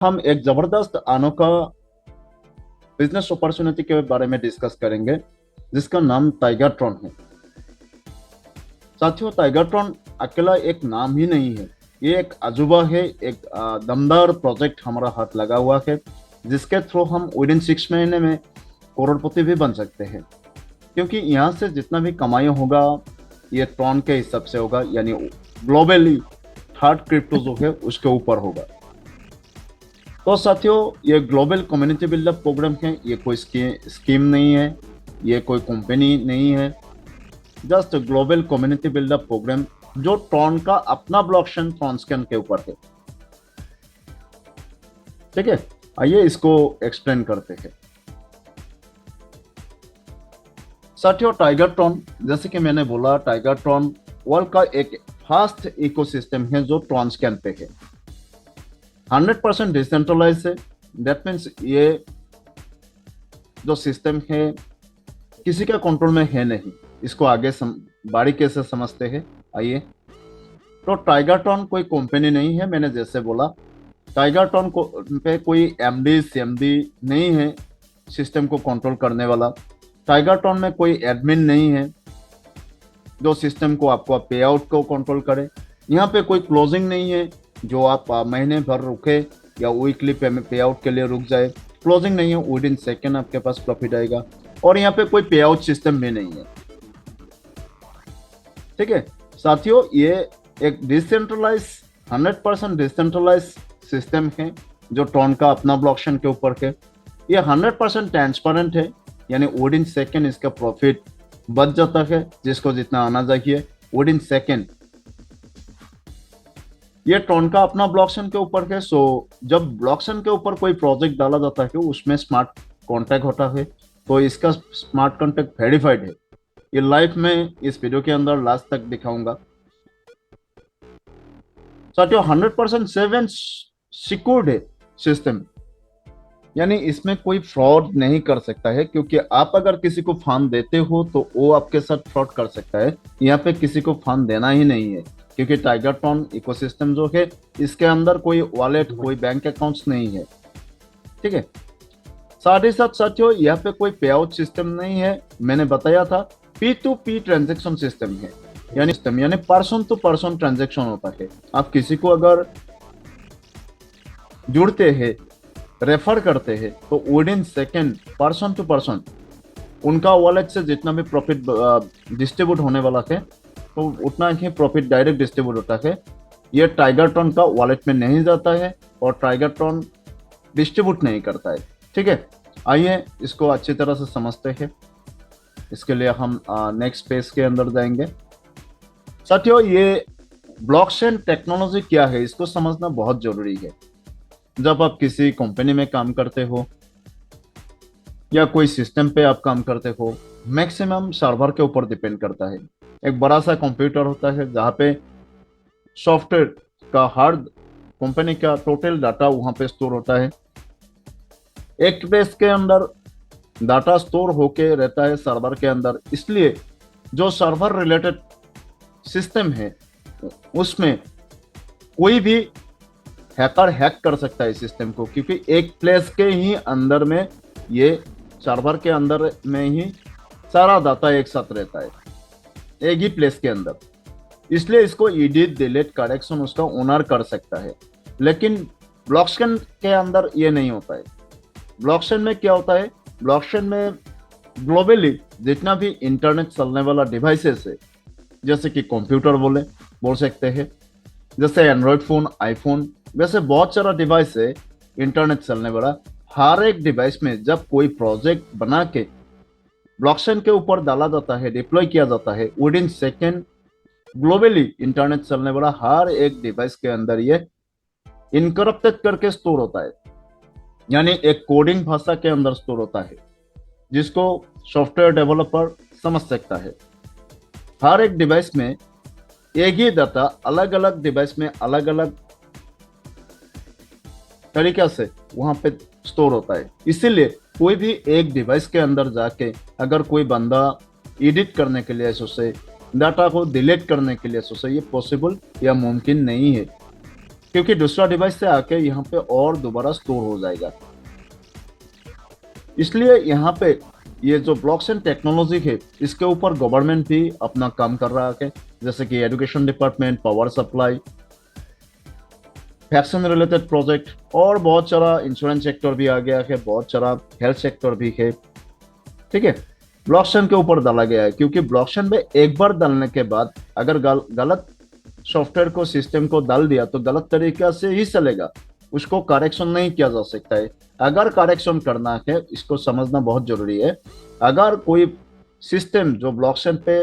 हम एक जबरदस्त अनोखा बिजनेस अपॉर्चुनिटी के बारे में डिस्कस करेंगे जिसका नाम टाइगरट्रॉन है। साथियों, टाइगरट्रॉन अकेला एक नाम ही नहीं है, ये एक अजूबा है, एक दमदार प्रोजेक्ट हमारा हाथ लगा हुआ है जिसके थ्रू हम विद इन 6 महीने में करोड़पति भी बन सकते हैं। क्योंकि यहाँ से जितना भी कमाई होगा ये ट्रॉन के हिसाब से होगा, यानी ग्लोबली थर्ड क्रिप्टो जो है उसके ऊपर होगा। तो साथियों, ये ग्लोबल कम्युनिटी बिल्डअप प्रोग्राम है, ये कोई स्कीम नहीं है, ये कोई कंपनी नहीं है, just global community buildup program जो ट्रॉन का अपना ब्लॉकचेन ट्रांसकन के ऊपर है। ठीक है, आइए इसको एक्सप्लेन करते हैं। साथियों, टाइगरट्रॉन, जैसे कि मैंने बोला, टाइगरट्रॉन वर्ल्ड का एक फास्ट इकोसिस्टम है जो ट्रांसकन पे है। 100% डिसेंट्रलाइज है। दैट मीन्स ये जो सिस्टम है किसी का कंट्रोल में है नहीं। इसको आगे बारीकी से समझते हैं। आइए, तो टाइगरट्रॉन कोई कंपनी नहीं है। मैंने जैसे बोला, टाइगरट्रॉन को पे कोई एमडी सीएमडी नहीं है सिस्टम को कंट्रोल करने वाला। टाइगरट्रॉन में कोई एडमिन नहीं है जो सिस्टम को आपको पे आउट को कंट्रोल करे। यहाँ पे कोई क्लोजिंग नहीं है जो आप महीने भर रुके या वीकली पे आउट के लिए रुक जाए। क्लोजिंग नहीं है, विद इन सेकेंड आपके पास प्रॉफिट आएगा। और यहाँ पे कोई पे आउट सिस्टम भी नहीं है। ठीक है साथियों, ये एक डिसेंट्रलाइज 100% डिसेंट्रलाइज सिस्टम है जो ट्रॉन का अपना ब्लॉकचेन के ऊपर है। ये 100% ट्रांसपेरेंट है, यानी विद इन सेकेंड इसका प्रॉफिट बच जाता है जिसको जितना आना चाहिए विद इन सेकेंड। ये ट्रॉन का अपना ब्लॉकचेन के ऊपर है। सो जब ब्लॉकचेन के ऊपर कोई प्रोजेक्ट डाला जाता है उसमें स्मार्ट कॉन्ट्रैक्ट होता है, तो इसका स्मार्ट कॉन्ट्रैक्ट वेरीफाइड है। ये लाइव में इस वीडियो के अंदर लास्ट तक दिखाऊंगा। साथियों, 100% सेफ एंड सिक्योर्ड है सिस्टम, यानी इसमें कोई फ्रॉड नहीं कर सकता है। क्योंकि आप अगर किसी को फंड देते हो तो वो आपके साथ फ्रॉड कर सकता है। यहाँ पे किसी को फंड देना ही नहीं है, क्योंकि टाइगरट्रॉन इकोसिस्टम जो है इसके अंदर कोई वॉलेट, कोई बैंक अकाउंट्स नहीं है। ठीक है, साथ ही साथ साथियों, यहाँ पे कोई पे आउट सिस्टम नहीं है। मैंने बताया था P2P ट्रांजेक्शन सिस्टम है, यानी पर्सन टू पर्सन ट्रांजेक्शन होता है। आप किसी को अगर जुड़ते हैं, रेफर करते हैं, तो within second person to person उनका वॉलेट से जितना भी प्रॉफिट डिस्ट्रीब्यूट होने वाला है तो उतना ही प्रॉफिट डायरेक्ट डिस्ट्रीब्यूट होता है। ये टाइगरट्रॉन का वॉलेट में नहीं जाता है और टाइगरट्रॉन डिस्ट्रीब्यूट नहीं करता है। ठीक है, आइए इसको अच्छी तरह से समझते हैं। इसके लिए हम नेक्स्ट पेज के अंदर जाएंगे। साथियों, ये ब्लॉकचेन टेक्नोलॉजी क्या है इसको समझना बहुत जरूरी है। जब आप किसी कंपनी में काम करते हो या कोई सिस्टम पे आप काम करते हो, मैक्सिमम सर्वर के ऊपर डिपेंड करता है। एक बड़ा सा कंप्यूटर होता है जहाँ पे सॉफ्टवेयर का हार्ड कंपनी का टोटल डाटा वहाँ पे स्टोर होता है। एक बेस के अंदर डाटा स्टोर होके रहता है सर्वर के अंदर, इसलिए जो सर्वर रिलेटेड सिस्टम है उसमें कोई भी हैकर हैक कर सकता है सिस्टम को, क्योंकि एक प्लेस के ही अंदर में ये सर्वर के अंदर में ही सारा डाटा एक साथ रहता है, एक ही प्लेस के अंदर। इसलिए इसको एडिट डिलीट करेक्शन उसका ओनर कर सकता है। लेकिन ब्लॉकचेन के अंदर ये नहीं होता है। ब्लॉकचेन में क्या होता है, ब्लॉकचेन में ग्लोबली जितना भी इंटरनेट चलने वाला डिवाइसेस है, जैसे कि कंप्यूटर बोल सकते हैं, जैसे एंड्रॉयड फोन, आईफोन, वैसे बहुत सारा डिवाइस है इंटरनेट चलने वाला। हर एक डिवाइस में जब कोई प्रोजेक्ट बना के ब्लॉकचेन के ऊपर डाला जाता है, डिप्लॉय किया जाता है, with in second globally internet चलने वाला हर एक डिवाइस के अंदर ये इनकरप्टेड करके स्टोर होता है, यानी एक कोडिंग भाषा के अंदर स्टोर होता है जिसको सॉफ्टवेयर डेवलपर समझ सकता है। हर एक डिवाइस में एक ही डाटा अलग अलग डिवाइस में अलग अलग तरीके से वहां पे स्टोर होता है। इसीलिए कोई भी एक डिवाइस के अंदर जाके अगर कोई बंदा एडिट करने के लिए सोचे, डाटा को डिलीट करने के लिए सोचे, ये पॉसिबल या मुमकिन नहीं है। क्योंकि दूसरा डिवाइस से आके यहाँ पे और दोबारा स्टोर हो जाएगा। इसलिए यहाँ पे ये जो ब्लॉकचेन टेक्नोलॉजी है, इसके ऊपर गवर्नमेंट भी अपना काम कर रहा है, जैसे कि education department, power supply, vaccine related project, और बहुत सारा इंश्योरेंस सेक्टर भी आ गया है, बहुत सारा हेल्थ सेक्टर भी है। ठीक है, ब्लॉकचेन के ऊपर डाला गया है, क्योंकि ब्लॉकचेन में एक बार डालने के बाद अगर गलत सॉफ्टवेयर को, सिस्टम को डाल दिया तो गलत तरीका से ही चलेगा, उसको करेक्शन नहीं किया जा सकता है। अगर करेक्शन करना है, इसको समझना बहुत जरूरी है, अगर कोई सिस्टम जो ब्लॉकचेन पे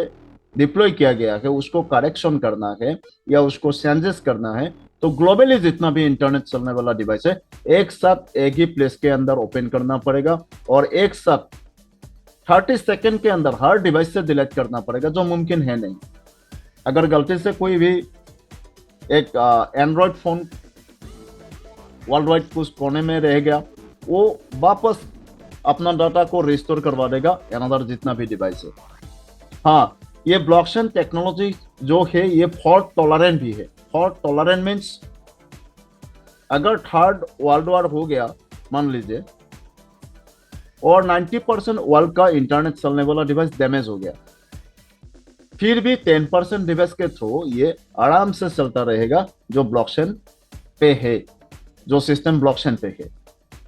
डिप्लॉय किया गया है उसको करेक्शन करना है या उसको चेंजेस करना है, तो ग्लोबली जितना भी इंटरनेट चलने वाला डिवाइस है, एक साथ एक ही प्लेस के अंदर ओपन करना पड़ेगा और एक साथ 30 सेकेंड के अंदर हर डिवाइस से डिलीट करना पड़ेगा, जो मुमकिन है नहीं। अगर गलती से कोई भी एक एंड्रॉयड फोन वर्ल्ड वाइड कुछ कोने में रह गया, वो वापस अपना डाटा को रिस्टोर करवा देगा अनदर जितना भी डिवाइस है। हाँ, ये ब्लॉकचेन टेक्नोलॉजी जो है ये फॉल्ट टॉलरेंट भी है। फॉल्ट टॉलरेंट मीन्स अगर थर्ड वर्ल्ड वॉर हो गया मान लीजिए और 90% वर्ल्ड का इंटरनेट चलने वाला डिवाइस डैमेज हो गया, फिर भी 10% डिवाइस के थ्रू ये आराम से चलता रहेगा जो ब्लॉकचेन पे है, जो सिस्टम ब्लॉकचेन पे है।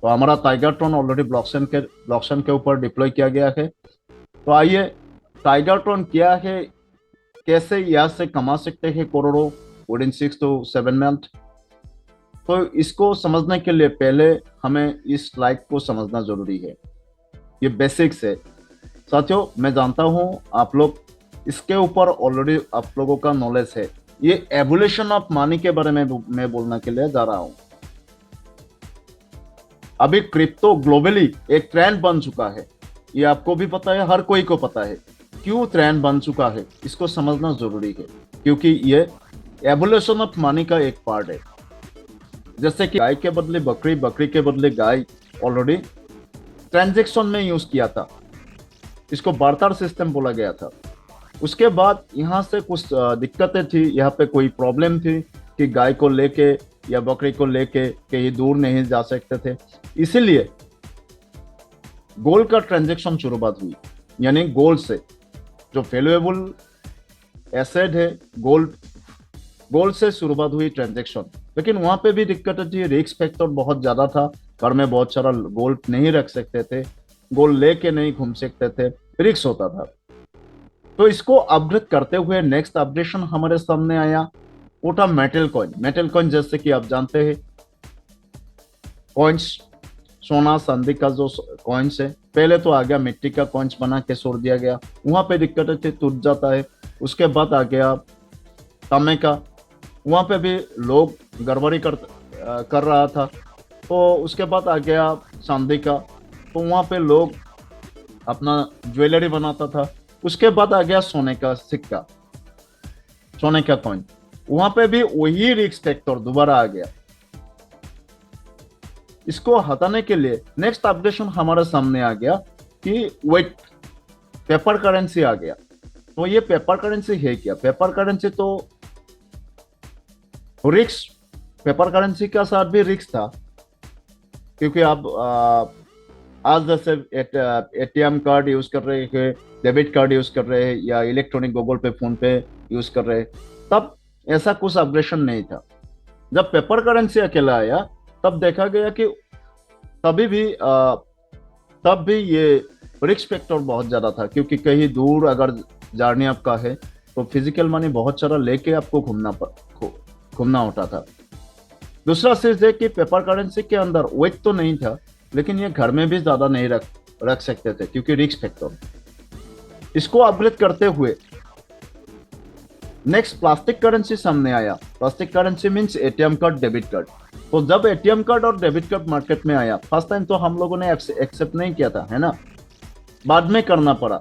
तो हमारा टाइगरट्रॉन ऑलरेडी ब्लॉकचेन के ऊपर डिप्लॉय किया गया है। तो आइए, टाइगरट्रॉन क्या है, कैसे यहाँ से कमा सकते हैं करोड़ों विदिन 6 to 7 मंथ। तो इसको समझने के लिए पहले हमें इस स्लाइड को समझना जरूरी है। ये बेसिक्स है साथियों। मैं जानता हूं आप लोग इसके ऊपर ऑलरेडी आप लोगों का नॉलेज है। ये एवोल्यूशन ऑफ मनी के बारे में मैं बोलने के लिए जा रहा हूं। अभी क्रिप्टो ग्लोबली एक ट्रेंड बन चुका है, ये आपको भी पता है, हर कोई को पता है। क्यों ट्रेंड बन चुका है इसको समझना जरूरी है, क्योंकि ये एवोल्यूशन ऑफ मनी का एक पार्ट है। जैसे कि गाय के बदले बकरी, बकरी के बदले गाय ऑलरेडी ट्रांजैक्शन में यूज किया था, इसको बार्टर सिस्टम बोला गया था। उसके बाद यहाँ से कुछ दिक्कतें थी, यहाँ पे कोई प्रॉब्लम थी कि गाय को लेके या बकरी को लेके कहीं दूर नहीं जा सकते थे, इसीलिए गोल्ड का ट्रांजैक्शन शुरुआत हुई। यानी गोल्ड से, जो वैल्यूएबल एसेट है गोल्ड से शुरुआत हुई ट्रांजैक्शन। लेकिन वहां पे भी दिक्कत थी, रिस्क फैक्टर बहुत ज्यादा था, घर में बहुत सारा गोल्ड नहीं रख सकते थे, गोल्ड लेके नहीं घूम सकते थे, रिस्क होता था। तो इसको अपग्रेड करते हुए नेक्स्ट अपडेशन हमारे सामने आया, वो था मेटल कॉइन। मेटल कॉइन जैसे कि आप जानते हैं कॉइन्स, सोना चांदी का जो कॉइन्स है, पहले तो आ गया मिट्टी का कॉइन्स बना के छोड़ दिया गया, वहां पे दिक्कत थी, टूट जाता है। उसके बाद आ गया तांबे का, वहां पे भी लोग गड़बड़ी कर रहा था। तो उसके बाद आ गया चांदी का, तो वहां पे लोग अपना ज्वेलरी बनाता था। उसके बाद आ गया सोने का सिक्का, सोने का कॉइन, वहां पे भी वही रिस्क फैक्टर दोबारा आ गया। इसको हटाने के लिए नेक्स्ट अपडेशन हमारे सामने आ गया कि वेट पेपर करेंसी आ गया। तो ये पेपर करेंसी है क्या? पेपर करेंसी तो रिस्क, पेपर करेंसी का साथ भी रिस्क था, क्योंकि आप आज जैसे एटीएम कार्ड यूज कर रहे हैं, डेबिट कार्ड यूज कर रहे हैं या इलेक्ट्रॉनिक गूगल पे, फोन पे यूज कर रहे हैं, तब ऐसा कुछ अपग्रेडेशन नहीं था। जब पेपर करेंसी अकेला आया तब देखा गया कि तब भी ये रिस्क फैक्टर बहुत ज्यादा था, क्योंकि कहीं दूर अगर जर्नी आपका है तो फिजिकल मनी बहुत सारा लेके आपको घूमना होता था। दूसरा चीज है कि पेपर करेंसी के अंदर वेट तो नहीं था, लेकिन ये घर में भी ज्यादा नहीं रख सकते थे क्योंकि रिस्क फैक्टर। इसको अपग्रेड करते हुए नेक्स्ट प्लास्टिक करेंसी सामने आया। Plastic currency means ATM card, debit card. तो जब एटीएम कार्ड और डेबिट कार्ड मार्केट में आया, फर्स्ट टाइम तो हम लोगों ने एक्सेप्ट नहीं किया था, है ना, बाद में करना पड़ा।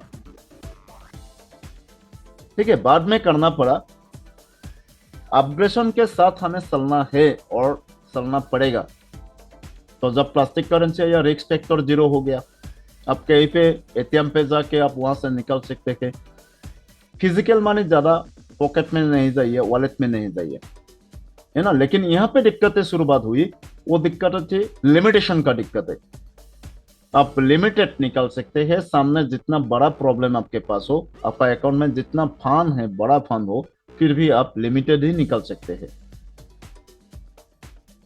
ठीक है, बाद में करना पड़ा। अपग्रेडेशन के साथ हमें चलना है और चलना पड़ेगा। तो जब प्लास्टिक करेंसी या रिस्क फैक्टर 0 हो गया, अब कहीं पे एटीएम पे जाके आप वहां से निकल सकते थे, फिजिकल मनी ज्यादा पॉकेट में नहीं जाइए, वॉलेट में नहीं जाइए, है ना। लेकिन यहाँ पे दिक्कतें शुरुआत हुई, वो दिक्कत थी लिमिटेशन का दिक्कत है। आप लिमिटेड निकाल सकते हैं, सामने जितना बड़ा प्रॉब्लम आपके पास हो, आपका अकाउंट में जितना फंड है, बड़ा फंड हो, फिर भी आप लिमिटेड ही निकाल सकते हैं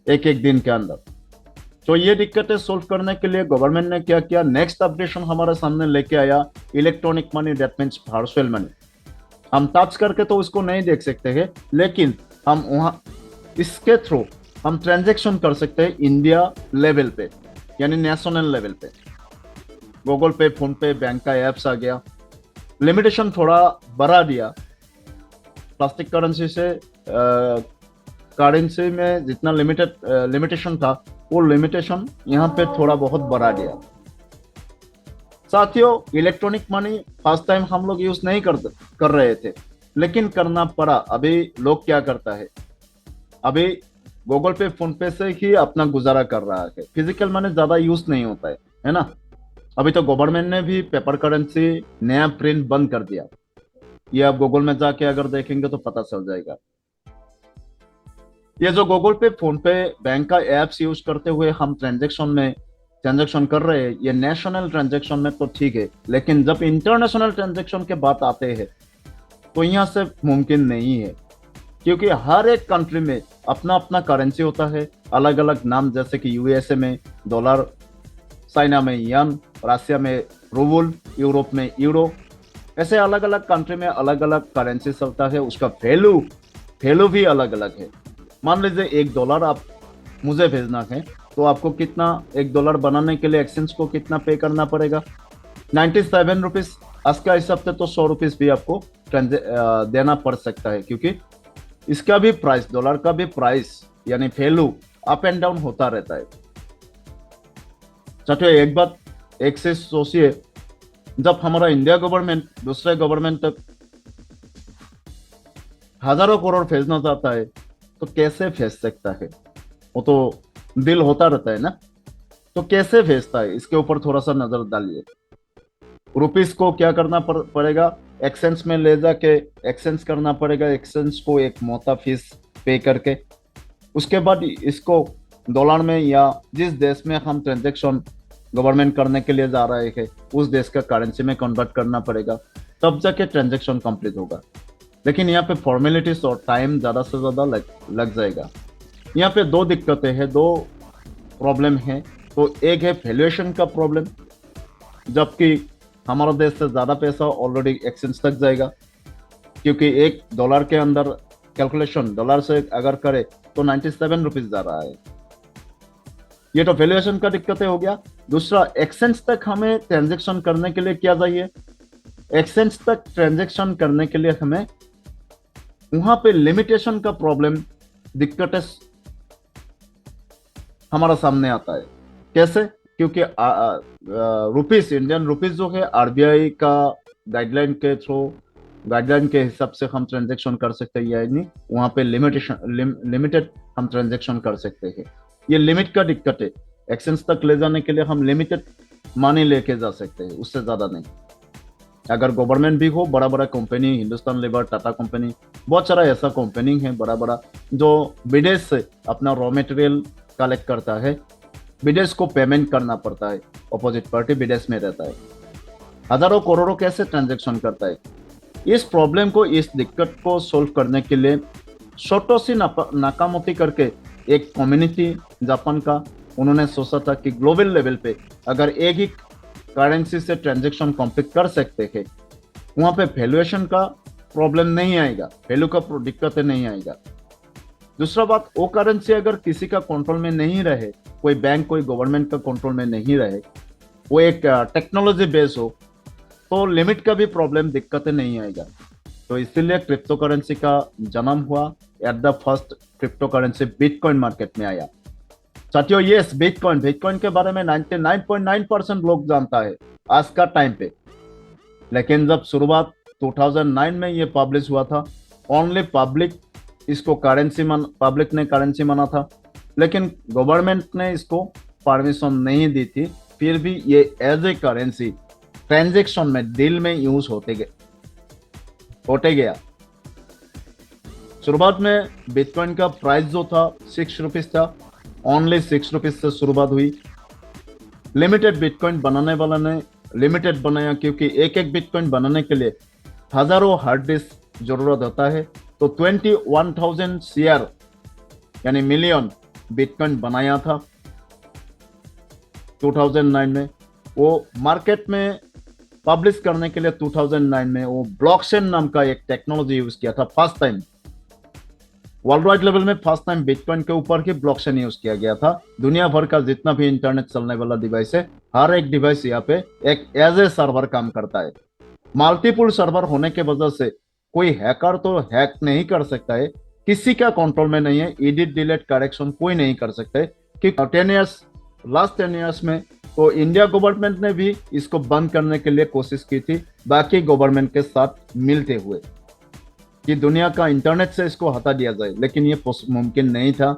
एक एक दिन के अंदर। तो ये दिक्कतें सोल्व करने के लिए गवर्नमेंट ने क्या किया, नेक्स्ट अपडेशन हमारे सामने लेके आया, electronic money, that means virtual money. हम टच करके तो उसको नहीं देख सकते हैं, लेकिन हम वहां इसके थ्रू हम ट्रांजेक्शन कर सकते हैं इंडिया लेवल पे, यानी नेशनल लेवल पे। गूगल पे, फोन पे, बैंक का एप्स आ गया, लिमिटेशन थोड़ा बढ़ा दिया। प्लास्टिक करेंसी से करेंसी में जितना लिमिटेशन था, वो लिमिटेशन यहाँ पे थोड़ा बहुत बढ़ा दिया। साथियों, इलेक्ट्रॉनिक मनी फर्स्ट टाइम हम लोग यूज नहीं कर रहे थे, लेकिन करना पड़ा। अभी लोग क्या करता है, अभी गूगल पे, फोन पे से ही अपना गुजारा कर रहा है, फिजिकल मनी ज्यादा यूज नहीं होता है ना। अभी तो गवर्नमेंट ने भी पेपर करेंसी नया प्रिंट बंद कर दिया। ये आप गूगल में जाके अगर देखेंगे तो पता चल जाएगा। ये जो गूगल पे, फोन पे, बैंक का एप्स यूज करते हुए हम ट्रांजेक्शन कर रहे हैं, ये नेशनल ट्रांजेक्शन में तो ठीक है, लेकिन जब इंटरनेशनल ट्रांजेक्शन के बात आते हैं तो यहाँ से मुमकिन नहीं है, क्योंकि हर एक कंट्री में अपना अपना करेंसी होता है, अलग अलग नाम, जैसे कि यूएसए में डॉलर, चाइना में यन, रशिया में रूबल, यूरोप में यूरो। ऐसे अलग अलग कंट्री में अलग अलग करेंसी चलता है, उसका वैल्यू भी अलग अलग है। मान लीजिए $1 आप मुझे भेजना है, तो आपको कितना, $1 बनाने के लिए एक्सचेंज को कितना पे करना पड़ेगा, 97 रुपीज। आज का हिसाब से तो 100 रुपीज भी आपको देना पड़ सकता है, क्योंकि इसका भी प्राइस, डॉलर का भी प्राइस यानी वैल्यू अप एंड डाउन होता रहता है। साथियों, एक बात एक से सोचिए, जब हमारा इंडिया गवर्नमेंट दूसरे गवर्नमेंट तक हजारों करोड़ भेजना चाहता है, तो कैसे भेज सकता है, वो तो दिल होता रहता है ना। तो कैसे भेजता है, इसके ऊपर थोड़ा सा नजर डालिए। रुपीस को क्या करना पड़ेगा, एक्सचेंज में ले जाके एक्सचेंज करना पड़ेगा, एक्सचेंज को एक मोटा फीस पे करके। उसके बाद इसको डॉलर में या जिस देश में हम ट्रांजेक्शन गवर्नमेंट करने के लिए जा रहे हैं, उस देश का करेंसी में कन्वर्ट करना पड़ेगा, तब जाके ट्रांजेक्शन कंप्लीट होगा। लेकिन यहाँ पे फॉर्मेलिटीज और टाइम ज्यादा से ज्यादा लग जाएगा। यहाँ पे दो दिक्कतें हैं, दो प्रॉब्लम है। तो एक है वैल्यूएशन का प्रॉब्लम, जबकि हमारा देश से ज्यादा पैसा ऑलरेडी एक्सचेंज तक जाएगा, क्योंकि $1 के अंदर कैलकुलेशन डॉलर से अगर करे तो 97 रुपीज जा रहा है। ये तो वैल्यूएशन का दिक्कतें हो गया। दूसरा, एक्सचेंज तक हमें ट्रांजेक्शन करने के लिए क्या चाहिए, एक्सचेंज तक ट्रांजेक्शन करने के लिए हमें वहां पे लिमिटेशन का प्रॉब्लम, दिक्कतें हमारा सामने आता है। कैसे, क्योंकि रुपीस, इंडियन रुपीस जो है, आरबीआई का गाइडलाइन के थ्रू, गाइडलाइन के हिसाब से हम ट्रांजेक्शन कर सकते हैं, यानी वहां पे लिमिटेड हम ट्रांजेक्शन कर सकते हैं। ये लिमिट का दिक्कत है, एक्सचेंज तक ले जाने के लिए हम लिमिटेड मनी लेके जा सकते हैं, उससे ज्यादा नहीं। अगर गवर्नमेंट भी हो, बड़ा बड़ा company, Hindustan labour, Tata company, बहुत सारा ऐसा कंपनी है बड़ा बड़ा, जो विदेश से अपना रॉ मटेरियल कलेक्ट करता है, विदेश को पेमेंट करना पड़ता है, अपोजिट पार्टी विदेश में रहता है, हजारों करोड़ों कैसे ट्रांजेक्शन करता है। इस प्रॉब्लम को, इस दिक्कत को सोल्व करने के लिए छोटो सी नाकामोती करके एक कम्युनिटी जापान का, उन्होंने सोचा था कि ग्लोबल लेवल पे अगर एक ही करेंसी से ट्रांजेक्शन कंप्लीट कर सकते हैं, वहां पे वैल्यूएशन का प्रॉब्लम नहीं आएगा, वैल्यू का दिक्कतें नहीं आएगा। दूसरा बात, वो करेंसी अगर किसी का कंट्रोल में नहीं रहे, कोई बैंक, कोई गवर्नमेंट का कंट्रोल में नहीं रहे, वो एक टेक्नोलॉजी बेस हो, तो लिमिट का भी प्रॉब्लम, दिक्कतें नहीं आएगा। तो इसीलिए क्रिप्टो करेंसी का जन्म हुआ। At the first crypto currency bitcoin market में आया। साथियों, ये बिटकॉइन के बारे में 99.9% लोग जानता है आज का टाइम पे, लेकिन जब शुरुआत 2009 में ये पब्लिश हुआ था, ओनली पब्लिक ने करेंसी माना था, लेकिन गवर्नमेंट ने इसको परमिशन नहीं दी थी। फिर भी ये एज ए करेंसी ट्रांजेक्शन में, डील में यूज होते गया। शुरुआत में बिटकॉइन का प्राइस जो था 6 रुपीज था, ओनली 6 रुपीज से शुरुआत हुई। लिमिटेड बिटकॉइन बनाने वाला ने लिमिटेड बनाया, क्योंकि एक एक बिटकॉइन बनाने के लिए हजारों हार्ड डिस्क जरूरत होता है। तो 21,000 CR यानी मिलियन बिटकॉइन बनाया था 2009 में। वो मार्केट में पब्लिश करने के लिए 2009 में वो ब्लॉकचेन नाम का एक टेक्नोलॉजी यूज किया था। First time world wide level में फर्स्ट टाइम बिटकॉइन के ऊपर ही ब्लॉकचेन यूज किया गया था। दुनिया भर का जितना भी इंटरनेट चलने वाला डिवाइस है, हर एक डिवाइस यहाँ पे एक एज ए सर्वर काम करता है। मल्टीपल सर्वर होने के वजह से कोई हैकर तो हैक नहीं कर सकता है, किसी का कंट्रोल में नहीं है। एडिट डिलीट करेक्शन कोई नहीं कर सकता है कि लास्ट 10 ईयर्स में तो इंडिया गवर्नमेंट ने भी इसको बंद करने के लिए कोशिश की थी, बाकी गवर्नमेंट के साथ मिलते हुए, कि दुनिया का इंटरनेट से इसको हटा दिया जाए। लेकिन ये मुमकिन नहीं था,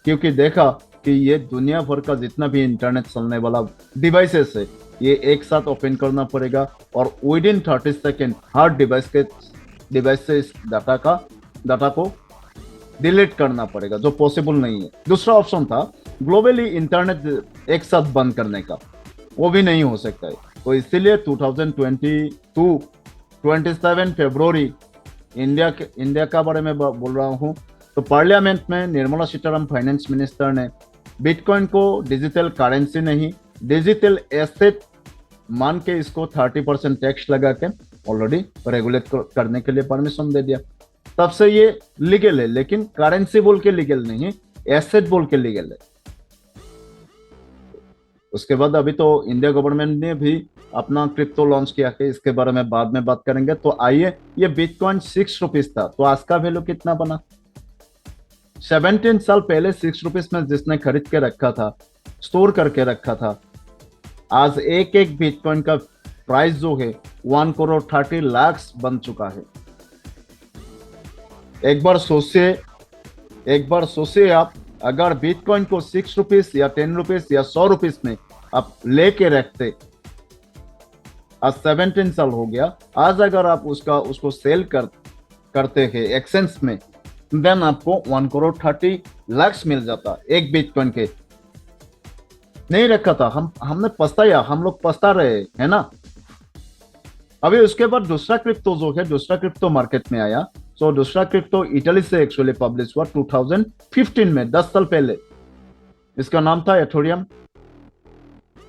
क्योंकि देखा कि ये दुनिया भर का जितना भी इंटरनेट चलने वाला डिवाइसेस है, ये एक साथ ओपन करना पड़ेगा और with in 30 second her device से इस डाटा को डिलीट करना पड़ेगा, जो पॉसिबल नहीं है। दूसरा ऑप्शन था ग्लोबली इंटरनेट एक साथ बंद करने का, वो भी नहीं हो सकता है। तो इसीलिए 2022 27 फरवरी इंडिया का बारे में बोल रहा हूँ, तो पार्लियामेंट में निर्मला सीतारामन फाइनेंस मिनिस्टर ने बिटकॉइन को डिजिटल करेंसी नहीं, डिजिटल एसेट मान के इसको 30% टैक्स लगा के ऑलरेडी रेगुलेट करने के लिए परमिशन दे दिया। तब से ये लीगल है, लेकिन करेंसी बोल के लीगल नहीं, एसेट बोल के लीगल है। उसके बाद अभी तो इंडिया गवर्नमेंट ने भी अपना क्रिप्टो लॉन्च किया है, इसके बारे में बाद में बात करेंगे। तो आइए, ये बिटकॉइन 6 रुपीज था, तो आज का वैल्यू कितना बना? 17 साल पहले 6 रुपीज में जिसने खरीद के रखा था, स्टोर करके रखा था, आज एक एक बिटकॉइन का प्राइस जो है 1 करोड़ 30 लाख बन चुका है। एक बार सोचिए आप, अगर बिटकॉइन को 6 रुपीज या 10 रुपीज या 100 रुपीज में आप लेके रखते, आज 17 साल हो गया, आज अगर आप उसको सेल करते हैं एक्सचेंज में, देन आपको 1 करोड़ 30 लाख मिल जाता एक बिटकॉइन के। नहीं रखा था, हमने पछताया, हम लोग पछता रहे है ना। अभी उसके बाद दूसरा क्रिप्टो मार्केट में आया। तो दूसरा क्रिप्टो इटली से एक्चुअली पब्लिश हुआ 2015 में, 10 साल पहले। इसका नाम था एथोरियम।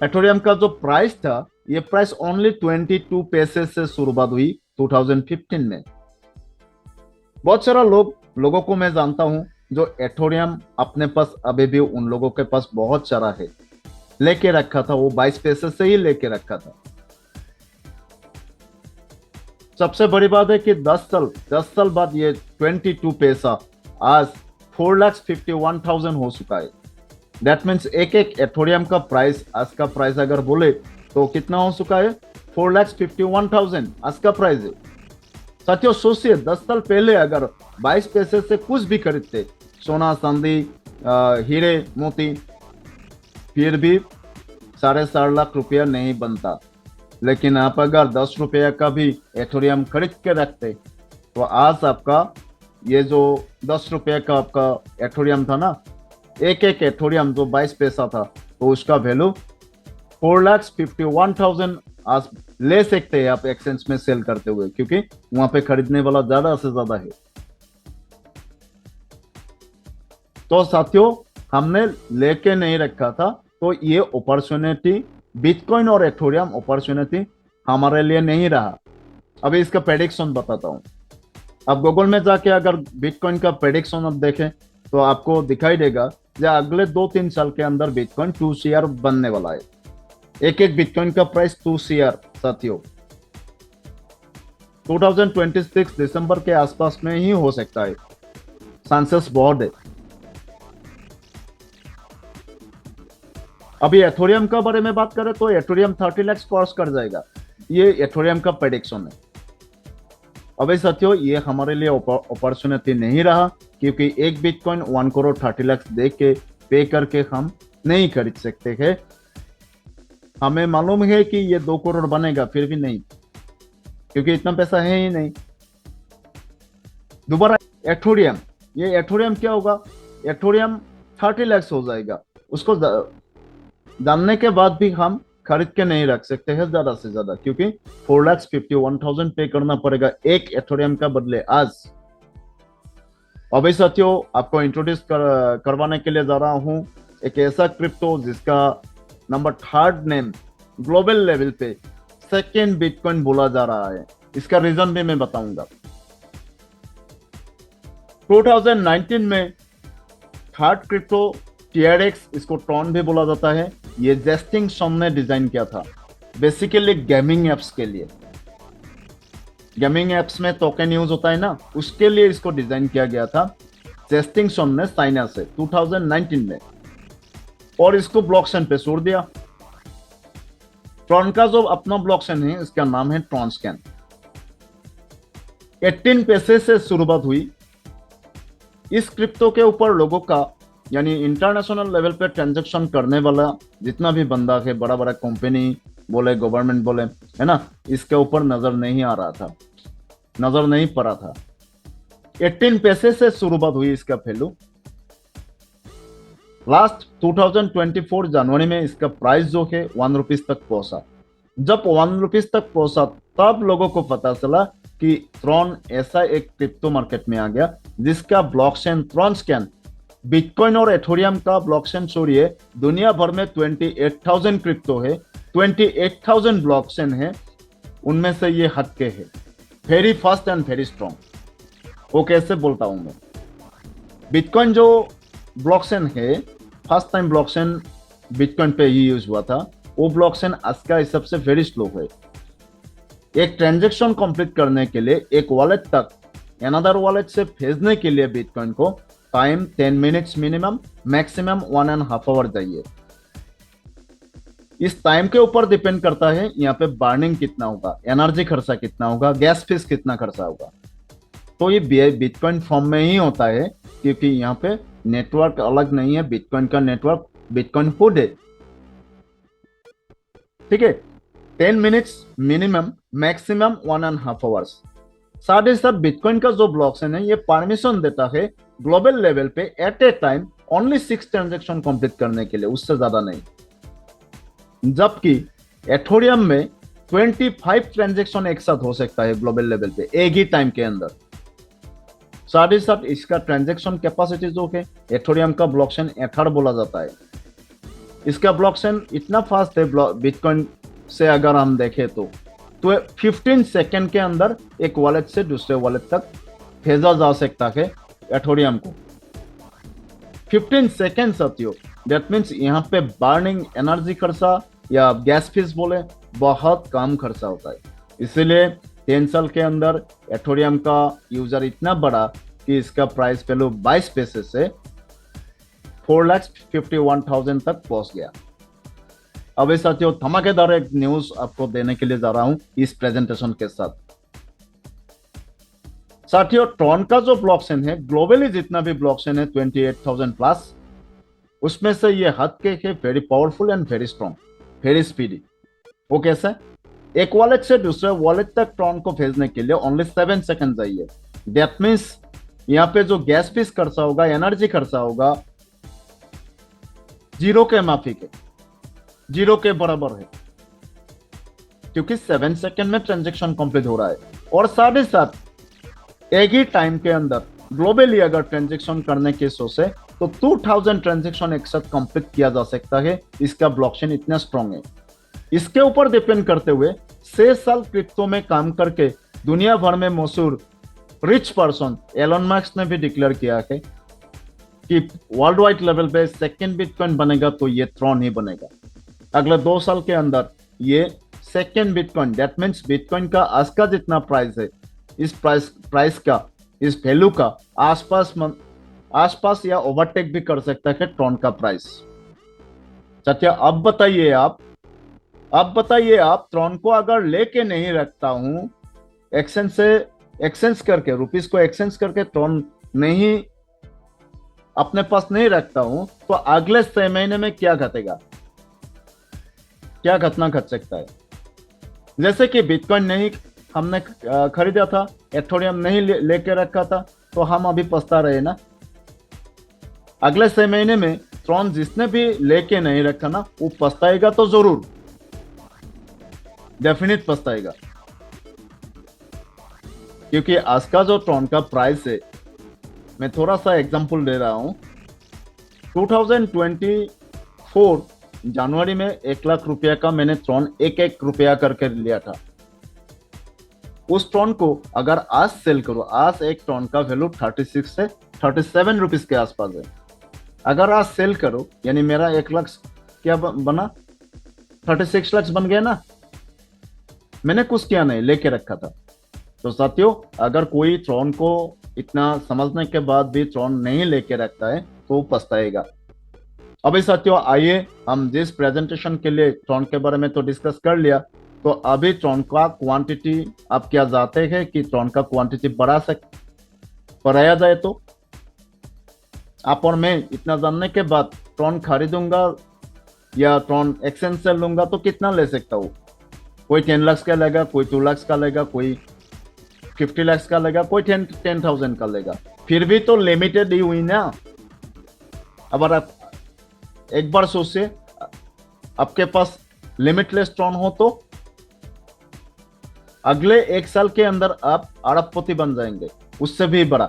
एथोरियम का जो प्राइस था, ये प्राइस ओनली 22 पैसे से शुरुआत हुई 2015 में। बहुत सारा लोगों को मैं जानता हूं जो एथोरियम अपने पास अभी भी उन लोगों के पास बहुत सारा है, लेके रखा था, वो 22 पैसे से ही लेके रखा था। सबसे बड़ी बात है कि 10 साल बाद ये 22 पैसा आज 4,51,000 हो चुका है। दैट मीन्स एक एक एथोरियम का प्राइस, आज का प्राइस अगर बोले तो कितना हो चुका है? 4,51,000 आज का प्राइस है। साथियों सोचिए, 10 साल पहले अगर 22 पैसे से कुछ भी खरीदते, सोना चांदी हीरे मोती, फिर भी 4.5 लाख रुपया नहीं बनता। लेकिन आप अगर 10 रुपया का भी एथोरियम खरीद के रखते, तो आज आपका ये जो 10 रुपये का आपका एथोरियम था ना, एक एक एथोरियम जो 22 पैसा था, तो उसका वैल्यू 4,51,000 आज ले सकते हैं आप एक्सचेंज में सेल करते हुए, क्योंकि वहां पे खरीदने वाला ज्यादा से ज्यादा है। तो साथियों, हमने लेके नहीं रखा था, तो ये अपॉर्चुनिटी, बिटकॉइन और एथोरियम अपॉर्चुनिटी हमारे लिए नहीं रहा। अभी इसका प्रेडिक्शन बताता हूं। अब गूगल में जाके अगर बिटकॉइन का प्रेडिक्शन अब देखें, तो आपको दिखाई देगा कि अगले 2-3 साल के अंदर बिटकॉइन 2 CR बनने वाला है। एक एक बिटकॉइन का प्राइस 2 CR। साथियों 2026 दिसंबर के आसपास में ही हो सकता है, चांसेस बहुत है। अभी एथोरियम का बारे में बात करें तो एथोरियम 30 लाख क्रॉस कर जाएगा, ये एथोरियम का प्रेडिक्शन है। अभी साथियों, ये हमारे लिए अपॉर्चुनिटी नहीं रहा, क्योंकि एक बिटकॉइन 1 करोड़ 30 लाख दे के पे करके हम नहीं खरीद सकते हैं। हमें मालूम है कि ये 2 करोड़ बनेगा, फिर भी नहीं, क्योंकि इतना पैसा है ही नहीं। दोबारा एथोरियम, ये एथोरियम क्या होगा? एथोरियम 30 लाख हो जाएगा। उसको जानने के बाद भी हम खरीद के नहीं रख सकते हैं ज्यादा से ज्यादा, क्योंकि 4,51,000 पे करना पड़ेगा एक एथोरियम का बदले आज। अभी साथियों आपको इंट्रोड्यूस करवाने के लिए जा रहा हूं एक ऐसा क्रिप्टो जिसका number 3rd name global level पे सेकेंड बिटकॉइन बोला जा रहा है। इसका रीजन भी मैं बताऊंगा। 2019 में थर्ड क्रिप्टो TRX, इसको ट्रॉन भी बोला जाता है, ये जेस्टिंग सन ने डिजाइन किया था बेसिकली गेमिंग एप्स के लिए। गेमिंग एप्स में टोकन यूज होता है ना, उसके लिए इसको डिजाइन किया गया था जेस्टिंग सन ने चाइना से 2019 में, और इसको ब्लॉकचेन पे छोड़ दिया। ट्रॉन का जो अपना ब्लॉकचेन है इसका नाम है ट्रॉनस्कैन। 18 पैसे से शुरुआत हुई। इस क्रिप्टो के ऊपर लोगों का यानी इंटरनेशनल लेवल पे ट्रांजैक्शन करने वाला जितना भी बंदा है, बड़ा बड़ा कंपनी बोले, गवर्नमेंट बोले, है ना, इसके ऊपर नजर नहीं आ रहा था, नजर नहीं पड़ा था। 18 पैसे से शुरुआत हुई इसका वैल्यू। लास्ट 2024 जनवरी में इसका प्राइस जो है 1 रुपीज तक पहुंचा। जब 1 रुपीज तक पहुंचा तब लोगों को पता चला कि ट्रॉन ऐसा एक क्रिप्टो मार्केट में आ गया जिसका ब्लॉकचेन ट्रॉनस्कैन, बिटकॉइन और एथोरियम का ब्लॉकचेन छोड़िए, दुनिया भर में 28,000 क्रिप्टो है, 28,000 ब्लॉकचेन है, उनमें से ये हटके है। Very fast and very strong. वो कैसे बोलता हूं मैं? बिटकॉइन जो ब्लॉकचेन है, फर्स्ट टाइम ब्लॉकचेन बिटकॉइन पे ही यूज हुआ था, वो ब्लॉकचेन आज का हिसाब से वेरी स्लो है। एक ट्रांजैक्शन कंप्लीट करने के लिए एक वॉलेट तक अनदर वॉलेट से भेजने के लिए बिटकॉइन को time 10 minutes minimum, maximum 1.5 hour चाहिए। इस टाइम के ऊपर डिपेंड करता है यहाँ पे बर्निंग कितना होगा, एनर्जी खर्चा कितना होगा, गैस फीस कितना खर्चा होगा। तो ये बिटकॉइन फॉर्म में ही होता है, क्योंकि यहाँ पे नेटवर्क अलग नहीं है, बिटकॉइन का नेटवर्क बिटकॉइन हुड है। ठीक है, 10 मिनट्स मिनिमम, मैक्सिमम 1.5 आवर्स। साथ ही साथ बिटकॉइन का जो ब्लॉकचेन है ये परमिशन देता है ग्लोबल लेवल पे at a time only 6 transaction complete करने के लिए, उससे ज्यादा नहीं। जबकि एथोरियम में 25 ट्रांजैक्शन एक साथ हो सकता है ग्लोबल लेवल पे एक ही टाइम के अंदर। साथ ही साथ इसका ट्रांजैक्शन कैपेसिटी जो है एथोरियम का ब्लॉकचेन एथर बोला जाता है। इसका ब्लॉकचेन इतना फास्ट है बिटकॉइन से अगर हम देखें तो 15 सेकंड के अंदर एक वॉलेट से दूसरे वॉलेट तक भेजा जा सकता है एथोरियम को। 15 सेकंड साथियों, दैट मीन्स यहाँ पे बर्निंग एनर्जी खर्चा या गैस फीस बोले बहुत कम खर्चा होता है। इसीलिए 10 साल के अंदर एथोरियम का यूजर इतना बड़ा कि इसका प्राइस वैल्यू 22 पैसे से 4,51,000 तक पहुंच गया। अभी साथियों धमाकेदार एक न्यूज आपको देने के लिए जा रहा हूं इस प्रेजेंटेशन के साथ। साथियों ट्रॉन का जो ब्लॉकचेन है, ग्लोबली जितना भी ब्लॉकचेन है 28,000 प्लस, उसमें से ये हद के है very powerful and very strong, very speedy. वो कैसे? एक वॉलेट से दूसरे वॉलेट तक ट्रॉन को भेजने के लिए ओनली 7 सेकंड चाहिए। दैट मीन्स यहाँ पे जो गैस फीस खर्चा होगा, एनर्जी खर्चा होगा, जीरो के माफिक है, जीरो के बराबर है, क्योंकि 7 सेकंड में ट्रांजैक्शन कंप्लीट हो रहा है। और साथ ही साथ एक ही टाइम के अंदर ग्लोबली अगर ट्रांजैक्शन करने की सोचे तो 2000 ट्रांजैक्शन एक साथ कंप्लीट किया जा सकता है। इसका ब्लॉकचेन इतना स्ट्रॉन्ग है। इसके ऊपर डिपेंड करते हुए 6 साल क्रिप्टो में काम करके दुनिया भर में मशहूर रिच पर्सन एलन मस्क ने भी डिक्लेयर किया है कि वर्ल्ड वाइड लेवल पे सेकेंड बिटकॉइन बनेगा तो ये ट्रॉन ही बनेगा। अगले 2 साल के अंदर ये second bitcoin, that means bitcoin का आज का जितना प्राइस है, इस प्राइस का, इस वैल्यू का आसपास या ओवरटेक भी कर सकता है ट्रॉन का प्राइस। सत्या अब बताइए आप ट्रॉन को अगर लेके नहीं रखता हूं, एक्सचेंज करके रुपीस को एक्सचेंज करके ट्रॉन नहीं अपने पास नहीं रखता हूं, तो अगले 6 महीने में क्या घटेगा, क्या घटना घट सकता है? जैसे कि बिटकॉइन नहीं हमने खरीदा था, एथोरियम नहीं लेके रखा था, तो हम अभी पछता रहे ना। अगले 6 महीने में ट्रॉन जिसने भी लेके नहीं रखा ना, वो पछताएगा तो जरूर, डेफिनेट पछताएगा। क्योंकि आज का जो ट्रॉन का प्राइस है, मैं थोड़ा सा एग्जांपल दे रहा हूं। 2024 जनवरी में 1 लाख रुपया का मैंने ट्रॉन 1 रुपया करके लिया था। उस ट्रॉन को अगर आज सेल करो, आज एक ट्रॉन का वैल्यू 36 से 37 रुपीज के आसपास है। अगर आज सेल करो यानी मेरा 1 लाख क्या बना, 36 लाख बन गया ना। मैंने कुछ किया नहीं, लेके रखा था। तो साथियों, अगर कोई ट्रॉन को इतना समझने के बाद भी ट्रॉन नहीं लेके रखता है तो पछताएगा। अभी साथियों आइए, हम जिस प्रेजेंटेशन के लिए ट्रॉन के बारे में तो डिस्कस कर लिया, तो अभी ट्रॉन का क्वांटिटी आप क्या जानते हैं कि ट्रॉन का क्वांटिटी बढ़ाया जाए तो आप और मैं इतना जानने के बाद ट्रॉन खरीदूंगा या ट्रॉन एक्सचेंज से लूंगा तो कितना ले सकता हूँ। कोई 10 लाख का लेगा, कोई 2 लाख का लेगा, कोई 50 लाख का लेगा, कोई 10,000 का लेगा। फिर भी तो लिमिटेड ही हुई ना। अब आप एक बार सोचिए, आपके पास लिमिटलेस ट्रॉन हो तो अगले 1 साल के अंदर आप अरबपति बन जाएंगे, उससे भी बड़ा।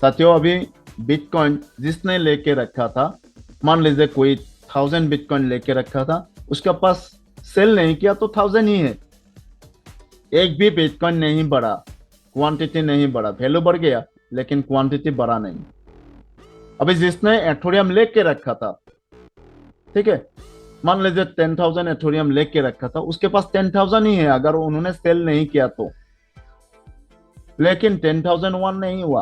साथियों, अभी बिटकॉइन जिसने लेके रखा था, मान लीजिए कोई 1000 बिटकॉइन लेके रखा था, उसके पास सेल नहीं किया तो 1000 ही है। एक भी बिटकॉइन नहीं बढ़ा, क्वांटिटी नहीं बढ़ा, वैल्यू बढ़ गया लेकिन क्वांटिटी बढ़ा नहीं। अभी जिसने एथोरियम लेके रखा था, ठीक है, मान लीजिए 10,000 एथोरियम लेके रखा था, उसके पास 10,000 ही है अगर उन्होंने सेल नहीं किया तो। लेकिन 10,001 नहीं हुआ,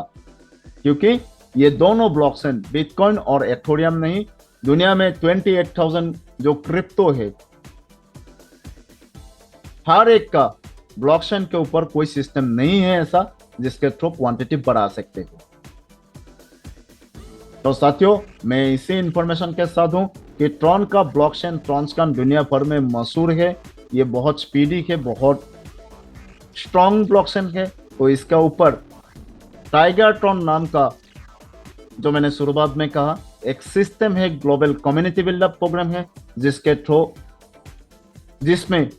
क्योंकि ये दोनों ब्लॉकचेन, बिटकॉइन और एथोरियम नहीं, दुनिया में 28,000 जो क्रिप्टो है, हर एक का ब्लॉकचेन के ऊपर कोई सिस्टम नहीं है ऐसा जिसके थ्रू क्वांटिटी बढ़ा सकते हो। तो साथियों, मैं इसी इंफॉर्मेशन के साथ हूं कि ट्रॉन का ब्लॉकचेन, ट्रॉन्सकॉन दुनिया भर में मशहूर है। ये बहुत स्पीडी है, बहुत स्ट्रॉन्ग ब्लॉकचेन है। तो इसका ऊपर टाइगर ट्रॉन नाम का, जो मैंने शुरुआत में कहा, एक सिस्टम है, ग्लोबल कम्युनिटी बिल्डअप प्रोग्राम है, जिसमें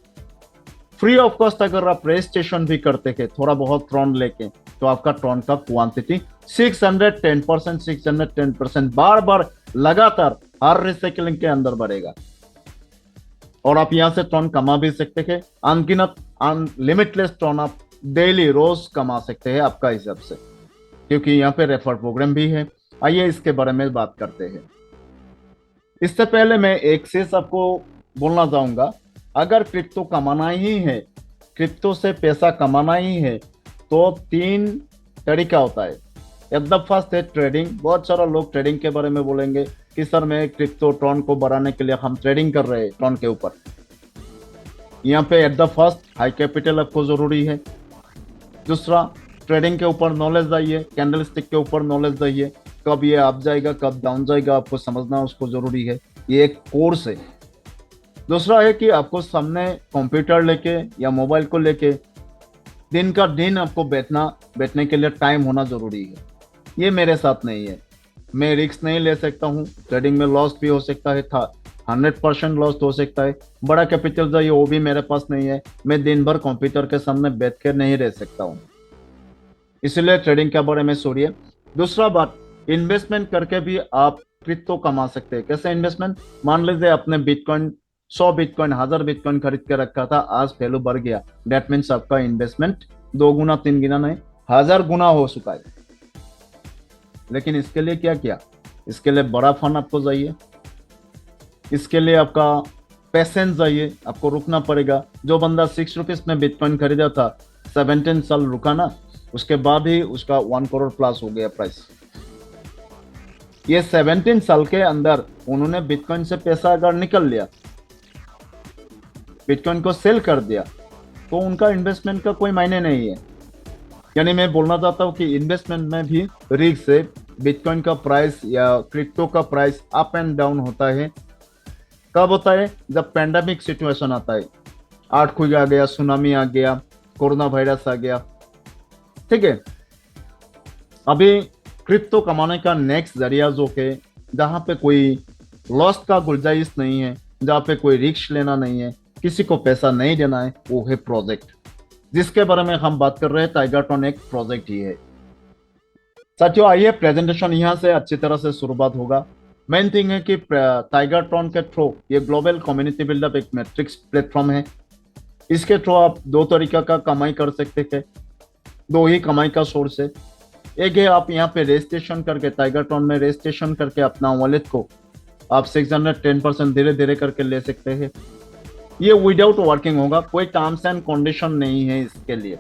फ्री ऑफ कॉस्ट अगर आप रजिस्ट्रेशन भी करते हैं थोड़ा बहुत ट्रॉन लेके, तो आपका ट्रॉन का क्वांटिटी 610%, 610% बार बार लगातार हर रिसाइकलिंग के अंदर बढ़ेगा। और आप यहां से ट्रॉन कमा भी सकते हैं, अनगिनत अनलिमिटलेस ट्रॉन आप डेली रोज कमा सकते हैं आपका हिसाब से, क्योंकि यहाँ पे रेफर प्रोग्राम भी है। आइए इसके बारे में बात करते हैं। इससे पहले मैं एक चीज आपको बोलना चाहूंगा, अगर क्रिप्टो कमाना ही है, क्रिप्टो से पैसा कमाना ही है, तो 3 तरीका होता है। एकदम फर्स्ट है ट्रेडिंग। बहुत सारा लोग ट्रेडिंग के बारे में बोलेंगे कि सर मैं क्रिप्टो ट्रॉन को बढ़ाने के लिए हम ट्रेडिंग कर रहे हैं ट्रॉन के ऊपर। यहाँ पे at the first high capital आपको जरूरी है। दूसरा, ट्रेडिंग के ऊपर नॉलेज चाहिए, कैंडल स्टिक के ऊपर नॉलेज चाहिए, कब ये अप जाएगा कब डाउन जाएगा आपको समझना उसको जरूरी है, ये एक कोर्स है। दूसरा है कि आपको सामने कंप्यूटर लेके या मोबाइल को लेके दिन का दिन आपको बैठने के लिए टाइम होना जरूरी है। ये मेरे साथ नहीं है, मैं रिस्क नहीं ले सकता हूँ। ट्रेडिंग में लॉस भी हो सकता है, था 100% लॉस हो सकता है। बड़ा कैपिटल चाहिए, वो भी मेरे पास नहीं है। मैं दिन भर कंप्यूटर के सामने बैठ कर नहीं रह सकता हूँ, इसलिए ट्रेडिंग के बारे में छोड़िए। दूसरा बात, इन्वेस्टमेंट करके भी आप क्रिप्टो कमा सकते हैं। कैसे इन्वेस्टमेंट? मान लीजिए आपने बिटकॉइन 100 बिटकॉइन 1000 बिटकॉइन खरीद के रखा था, आज वैल्यू बढ़ गया, दैट मीन्स आपका इन्वेस्टमेंट 2 गुना 3 गुना नहीं 1000 गुना हो चुका है। लेकिन इसके लिए क्या किया? इसके लिए बड़ा फंड आपको चाहिए, इसके लिए आपका पेशेंस चाहिए, आपको रुकना पड़ेगा। जो बंदा 6 रुपीज में बिटकॉइन खरीदा था, 17 साल रुका ना, उसके बाद ही उसका 1 करोड़ प्लस हो गया प्राइस। ये 17 साल के अंदर उन्होंने बिटकॉइन से पैसा अगर निकल लिया, बिटकॉइन को सेल कर दिया, तो उनका इन्वेस्टमेंट का कोई मायने नहीं है। यानी मैं बोलना चाहता हूँ कि इन्वेस्टमेंट में भी रिस्क है। बिटकॉइन का प्राइस या क्रिप्टो का प्राइस अप एंड डाउन होता है। कब होता है? जब पैंडेमिक सिचुएशन आता है, 8 खुई आ गया, सुनामी आ गया, कोरोना वायरस आ गया, ठीक है। अभी क्रिप्टो कमाने का नेक्स्ट जरिया जो है, जहाँ पे कोई लॉस का गुंजाइश नहीं है, जहाँ पे कोई रिस्क लेना नहीं है, किसी को पैसा नहीं देना है, वो है प्रोजेक्ट। जिसके बारे में हम बात कर रहे हैं, टाइगरट्रॉन एक प्रोजेक्ट ही है। साथियों, आइए प्रेजेंटेशन यहाँ से अच्छी तरह से शुरुआत होगा। मेन थिंग है कि टाइगरट्रॉन के थ्रू ये ग्लोबल कम्युनिटी बिल्डअप एक मैट्रिक्स प्लेटफॉर्म है। इसके थ्रू आप दो तरीका का कमाई कर सकते थे, दो ही कमाई का सोर्स है। एक है आप यहाँ पे रजिस्ट्रेशन करके, टाइगरट्रॉन में रजिस्ट्रेशन करके अपना वॉलेट को आप 610% धीरे धीरे करके ले सकते हैं। ये विदाउट वर्किंग होगा, कोई टर्म्स एंड कंडीशन नहीं है इसके लिए।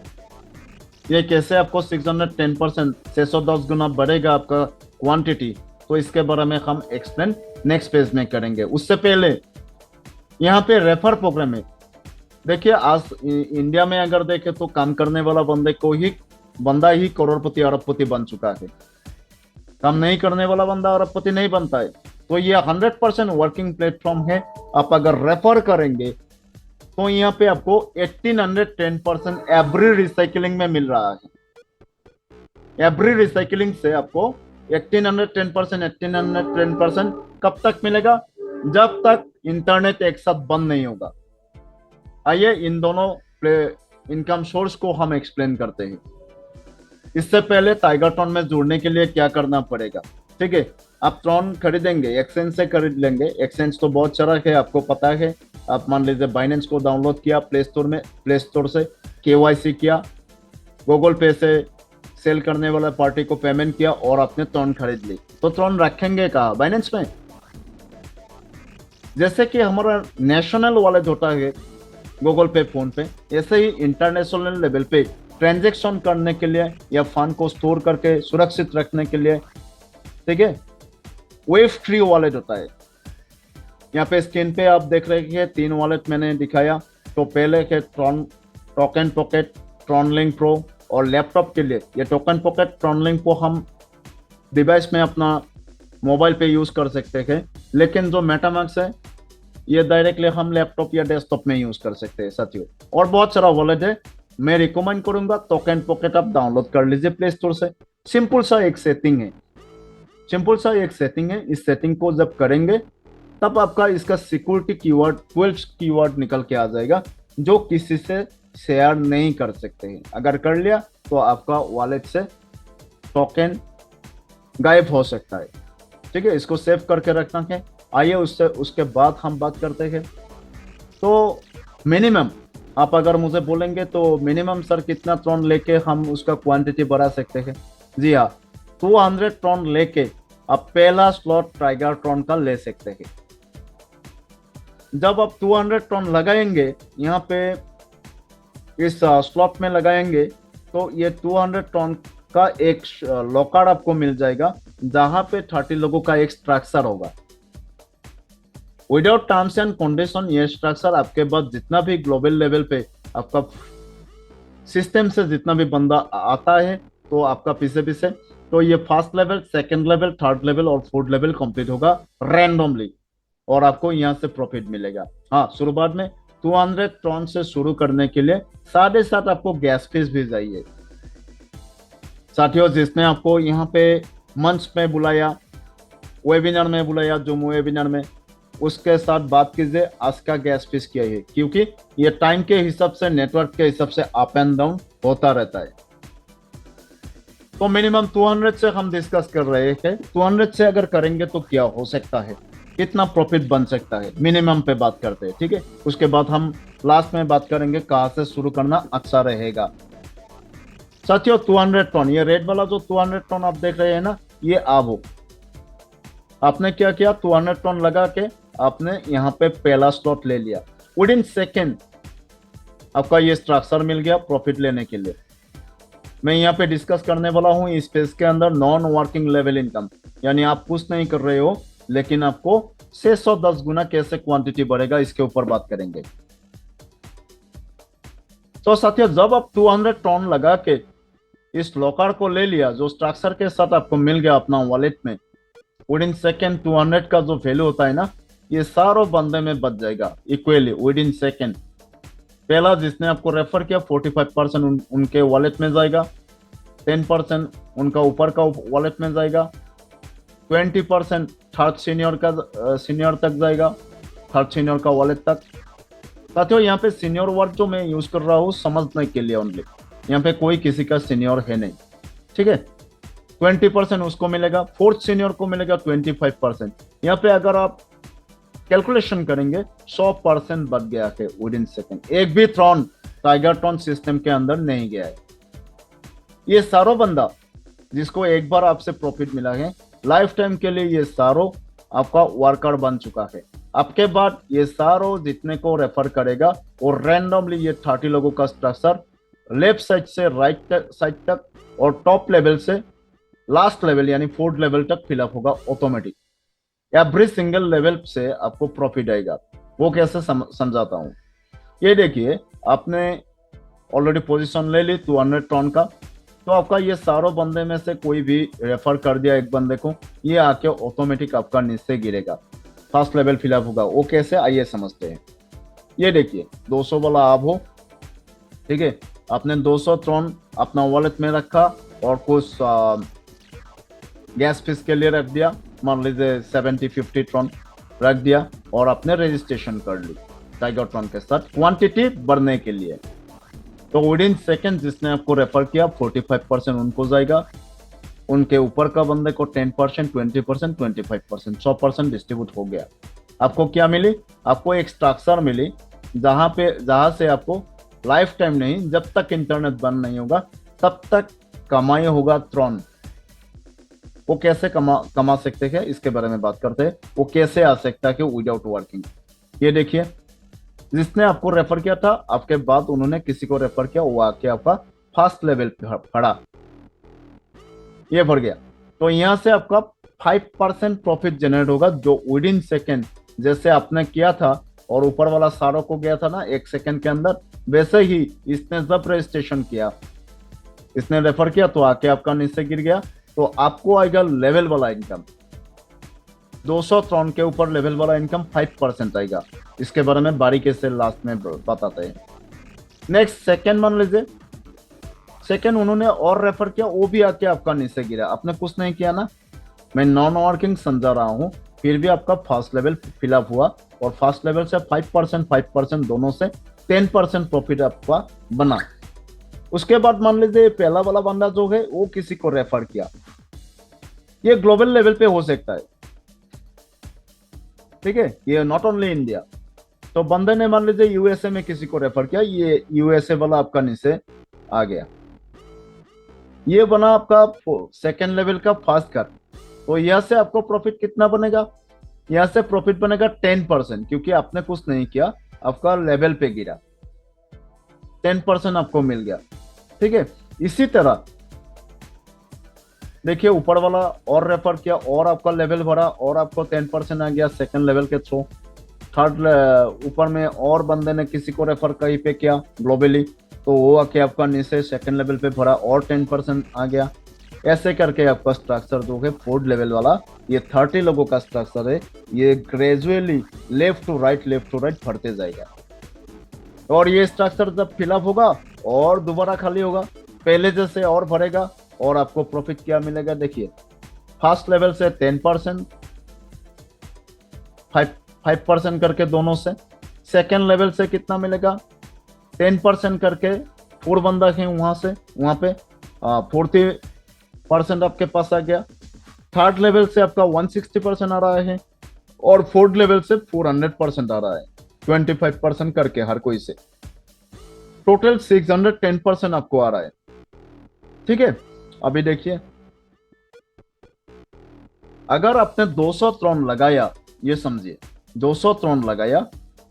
ये कैसे आपको 610% 610 गुना बढ़ेगा आपका क्वांटिटी, तो इसके बारे में हम एक्सप्लेन नेक्स्ट पेज में करेंगे। उससे पहले यहाँ पे रेफर प्रोग्राम है। देखिए, आज इंडिया में अगर देखें तो काम करने वाला बंदा ही करोड़पति अरबपति बन चुका है। काम नहीं करने वाला बंदा अरबपति नहीं बनता है। तो ये 100% वर्किंग प्लेटफॉर्म है। आप अगर रेफर करेंगे तो यहाँ पे आपको 1810% एवरी रिसाइकलिंग में मिल रहा है। एवरी रिसाइकलिंग से आपको 1810% कब तक मिलेगा? जब तक इंटरनेट एक साथ बंद नहीं होगा। आइए इन दोनों इनकम सोर्स को हम एक्सप्लेन करते हैं। इससे पहले टाइगरट्रॉन में जुड़ने के लिए क्या करना पड़ेगा, ठीक है। आप ट्रॉन खरीदेंगे, एक्सचेंज से खरीद लेंगे। एक्सचेंज तो बहुत सारा है, आपको पता है। आप मान लीजिए बाइनेंस को डाउनलोड किया प्ले स्टोर से, केवाईसी किया, गूगल पे से सेल करने वाला पार्टी को पेमेंट किया और आपने ट्रॉन खरीद ली। तो ट्रॉन रखेंगे कहाँ? बाइनेंस में। जैसे कि हमारा नेशनल वॉलेट होता है गूगल पे, फोन पे, ऐसे ही इंटरनेशनल लेवल पे ट्रांजैक्शन करने के लिए या फंड को स्टोर करके सुरक्षित रखने के लिए, ठीक है, वेव फ्री वॉलेट होता है। यहाँ पे स्क्रीन पे आप देख रहे हैं 3 वॉलेट मैंने दिखाया। तो पहले के Tron token pocket, Tron link pro, और लैपटॉप के लिए ये टोकन पॉकेट, ट्रॉन लिंक को हम डिवाइस में अपना मोबाइल पे यूज कर सकते हैं। लेकिन जो मेटामास्क है ये डायरेक्टली हम लैपटॉप या डेस्कटॉप में यूज कर सकते हैं साथियों। और बहुत सारा वॉलेट है, मैं रिकमेंड करूंगा टोकन पॉकेट आप डाउनलोड कर लीजिए प्ले स्टोर से। सिंपल सा एक सेटिंग है, इस सेटिंग को जब करेंगे तब आपका इसका सिक्योरिटी कीवर्ड 12 कीवर्ड निकल के आ जाएगा, जो किसी से शेयर नहीं कर सकते हैं। अगर कर लिया तो आपका वॉलेट से टोकन गायब हो सकता है, ठीक है। इसको सेव करके रखना है। आइए उसके बाद हम बात करते हैं। तो मिनिमम आप अगर मुझे बोलेंगे तो मिनिमम सर कितना ट्रॉन लेके हम उसका क्वांटिटी बढ़ा सकते हैं? जी हाँ, 200 ट्रॉन लेके आप पहला स्लॉट टाइगरट्रॉन का ले सकते हैं। जब आप 200 ट्रॉन लगाएंगे यहाँ पे इस स्लॉट में लगाएंगे तो ये 200 ट्रॉन का एक लॉकर आपको मिल जाएगा, जहां पे 30 लोगों का एक स्ट्रक्चर होगा। विदाउट टर्म्स एंड कंडीशन ये स्ट्रक्चर आपके पास जितना भी ग्लोबल लेवल पे आपका सिस्टम से जितना भी बंदा आता है तो आपका पीछे तो ये first level, second level, third level और फोर्थ लेवल कंप्लीट होगा रैंडमली, और आपको यहाँ से प्रॉफिट मिलेगा। हाँ, शुरुआत में 200 ट्रॉन से शुरू करने के लिए 7.5 आपको गैस फीस भी चाहिए साथियों। जिसने आपको यहाँ पे मंच में बुलाया, वेबिनार में बुलाया, जूम वेबिनार में, उसके साथ बात कीजिए आज का गैस फीस क्या है, क्योंकि ये टाइम के हिसाब से, नेटवर्क के हिसाब से अप एंड डाउन होता रहता है। तो मिनिमम 200 से हम डिस्कस कर रहे थे। 200 से अगर करेंगे तो क्या हो सकता है, कितना प्रॉफिट बन सकता है, मिनिमम पे बात करते हैं, ठीक है। उसके बाद हम लास्ट में बात करेंगे कहाँ से शुरू करना अच्छा रहेगा। साथियों 200 टन, ये रेड वाला जो 200 टन आप देख रहे हैं ना, ये आवो आपने क्या किया, 200 टन लगा के आपने यहाँ पे पहला स्लॉट ले लिया। विद इन सेकेंड आपका ये स्ट्रक्चर मिल गया प्रॉफिट लेने के लिए। मैं यहाँ पे डिस्कस करने वाला हूँ इस पेज के अंदर नॉन वर्किंग लेवल इनकम, यानी आप कुछ नहीं कर रहे हो लेकिन आपको 610 गुना कैसे क्वांटिटी बढ़ेगा इसके ऊपर बात करेंगे। तो साथियों जब आप 200 टन लगा के इस लॉकर को ले लिया जो स्ट्रक्चर के साथ आपको मिल गया अपना वॉलेट में, विद इन सेकेंड 200 का जो वैल्यू होता है ना, ये सारों बंदे में बच जाएगा इक्वली विद इन सेकेंड। पहला जिसने आपको रेफर किया 45% उनके वॉलेट में जाएगा, 10% उनका ऊपर का वॉलेट में जाएगा, 20% थर्ड सीनियर तक जाएगा, थर्ड सीनियर का वॉलेट तक। साथियों यहाँ पे सीनियर वर्ड जो मैं यूज कर रहा हूँ समझने के लिए ओनली, यहाँ पे कोई किसी का सीनियर है नहीं, ठीक है। 20% उसको मिलेगा, फोर्थ सीनियर को मिलेगा 25%। यहाँ पे अगर आप कैलकुलेशन करेंगे 100% बढ़ गया है विद इन सेकेंड। एक भी ट्रॉन टाइगर ट्रॉन सिस्टम के अंदर नहीं गया है। ये सारो बंदा जिसको एक बार आपसे प्रॉफिट मिला है, लाइफ टाइम के लिए ये सारो आपका वर्कर बन चुका है। आपके बाद ये सारो जितने को रेफर करेगा और रैंडमली ये 30 लोगों का स्ट्रक्चर लेफ्ट साइड से राइट साइड तक और टॉप लेवल से लास्ट लेवल यानी फोर्थ लेवल तक फिलअप होगा ऑटोमेटिक। एवरी सिंगल लेवल से आपको प्रॉफिट आएगा। वो कैसे समझाता हूँ। ये देखिए, आपने ऑलरेडी पोजीशन ले ली 200 टन का, तो आपका ये सारों बंदे में से कोई भी रेफर कर दिया एक बंदे को, ये आके ऑटोमेटिक आपका नीचे गिरेगा, फर्स्ट लेवल फिलअप होगा। वो कैसे, आइए समझते हैं। ये देखिए 200 वाला आप हो, ठीक है, आपने 200 ट्रॉन अपना वॉलेट में रखा और कुछ गैस फीस के लिए रख दिया, मान लीजिए 70-50 ट्रॉन रख दिया और आपने रजिस्ट्रेशन कर ली टाइगर ट्रॉन के साथ क्वांटिटी बढ़ने के लिए। तो विद इन सेकेंड जिसने आपको रेफर किया 45% उनको जाएगा, उनके ऊपर का बंदे को 10%, 20%, 25%, 100% डिस्ट्रीब्यूट हो गया। आपको क्या मिली, आपको एक स्ट्रक्चर मिली जहां से आपको लाइफ टाइम नहीं, जब तक इंटरनेट बंद नहीं होगा तब तक कमाई होगा ट्रॉन। वो कैसे कमा सकते हैं इसके बारे में बात करते हैं। वो कैसे आ सकता है विदाउट वर्किंग। ये देखिए, जिसने आपको रेफर किया था, आपके बाद उन्होंने किसी को रेफर किया, वो आके आपका फर्स्ट लेवल पे पड़ा, ये बढ़ गया। तो यहाँ से आपका 5% प्रॉफिट जनरेट होगा जो विद इन सेकेंड जैसे आपने किया था और ऊपर वाला सारों को गया था ना 1 सेकेंड के अंदर, वैसे ही इसने जब रजिस्ट्रेशन किया, इसने रेफर किया तो आके आपका नीचे गिर गया। तो आपको आएगा लेवल वाला इनकम, 200 ट्रॉन के ऊपर लेवल वाला इनकम 5% आएगा। इसके बारे में बारीकी से लास्ट में बताते हैं। नेक्स्ट सेकेंड मान लीजिए, सेकेंड उन्होंने और रेफर किया, वो भी आके आपका नीचे गिरा, आपने कुछ नहीं किया ना, मैं नॉन वर्किंग समझा रहा हूँ, फिर भी आपका फर्स्ट लेवल फिलअप हुआ और फर्स्ट लेवल से 5% दोनों से 10% प्रॉफिट आपका बना। उसके बाद मान लीजिए पहला वाला बंदा जो है वो किसी को रेफर किया, ये ग्लोबल लेवल पे हो सकता है, ठीक है, ये नॉट ओनली इंडिया। तो बंदे ने मान लीजिए यूएसए में किसी को रेफर किया, ये यूएसए वाला आपका नीचे आ गया, ये बना आपका सेकेंड लेवल का फास्ट कर। तो यहां से आपको प्रॉफिट कितना बनेगा, यहां से प्रॉफिट बनेगा 10%, क्योंकि आपने कुछ नहीं किया, आपका लेवल पे गिरा, 10% आपको मिल गया, ठीक है। इसी तरह देखिए ऊपर वाला और रेफर किया और आपका लेवल बढ़ा और आपको 10% आ गया सेकंड लेवल के थ्रू। थर्ड ऊपर में और बंदे ने किसी को रेफर कहीं पे किया ग्लोबली, तो वो आके आपका नीचे सेकंड लेवल पे भरा और 10% आ गया। ऐसे करके आपका स्ट्रक्चर जो है फोर्थ लेवल वाला, ये 30 लोगों का स्ट्रक्चर है, ये ग्रेजुअली लेफ्ट टू राइट बढ़ते जाएगा। और ये स्ट्रक्चर जब फिलअप होगा और दोबारा खाली होगा, पहले जैसे और भरेगा और आपको प्रॉफिट क्या मिलेगा। देखिए फर्स्ट लेवल से 10%, 5% करके दोनों से, सेकेंड लेवल से कितना मिलेगा 10% करके, 4 बंदा है वहां पे 40% आपके पास आ गया। थर्ड लेवल से आपका 160% आ रहा है और फोर्थ लेवल से 400% आ रहा है, 25% करके हर कोई से, टोटल 610% आपको आ रहा है, ठीक है। अभी देखिए अगर आपने 200 त्रोन लगाया, ये समझिए 200 त्रोन लगाया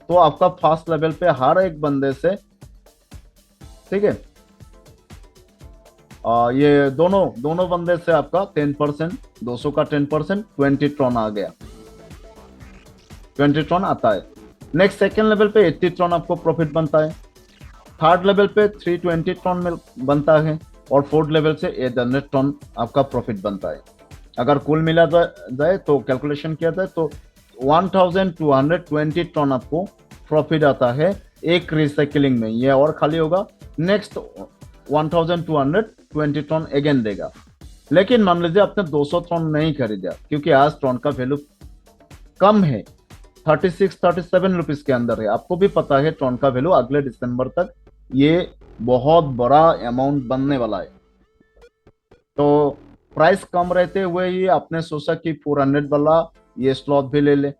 तो आपका फर्स्ट लेवल पे हर एक बंदे से, ठीक है, ये दोनों बंदे से आपका 10%, 200 का 10%, 20 ट्रॉन आ गया, 20 ट्रॉन आता है। नेक्स्ट सेकेंड लेवल पे 80 ट्रॉन आपको प्रॉफिट बनता है, थर्ड लेवल पे 320 ट्रॉन बनता है और फोर्थ लेवल से 800 टन आपका प्रॉफिट बनता है। अगर कुल मिला जाए तो कैलकुलेशन किया जाए तो 1220 टन आपको प्रॉफिट आता है एक रिसाइकलिंग में, ये और खाली होगा। नेक्स्ट 1220 टन अगेन देगा। लेकिन मान लीजिए आपने 200 टन नहीं खरीदा, क्योंकि आज टन का वैल्यू कम है, 36-37 रुपीज के अंदर है। आपको भी पता है टन का वैल्यू अगले दिसंबर तक ये बहुत बड़ा अमाउंट बनने वाला है। तो प्राइस कम रहते हुए ही आपने सोचा कि 400 वाला ये स्लॉट भी ले ले,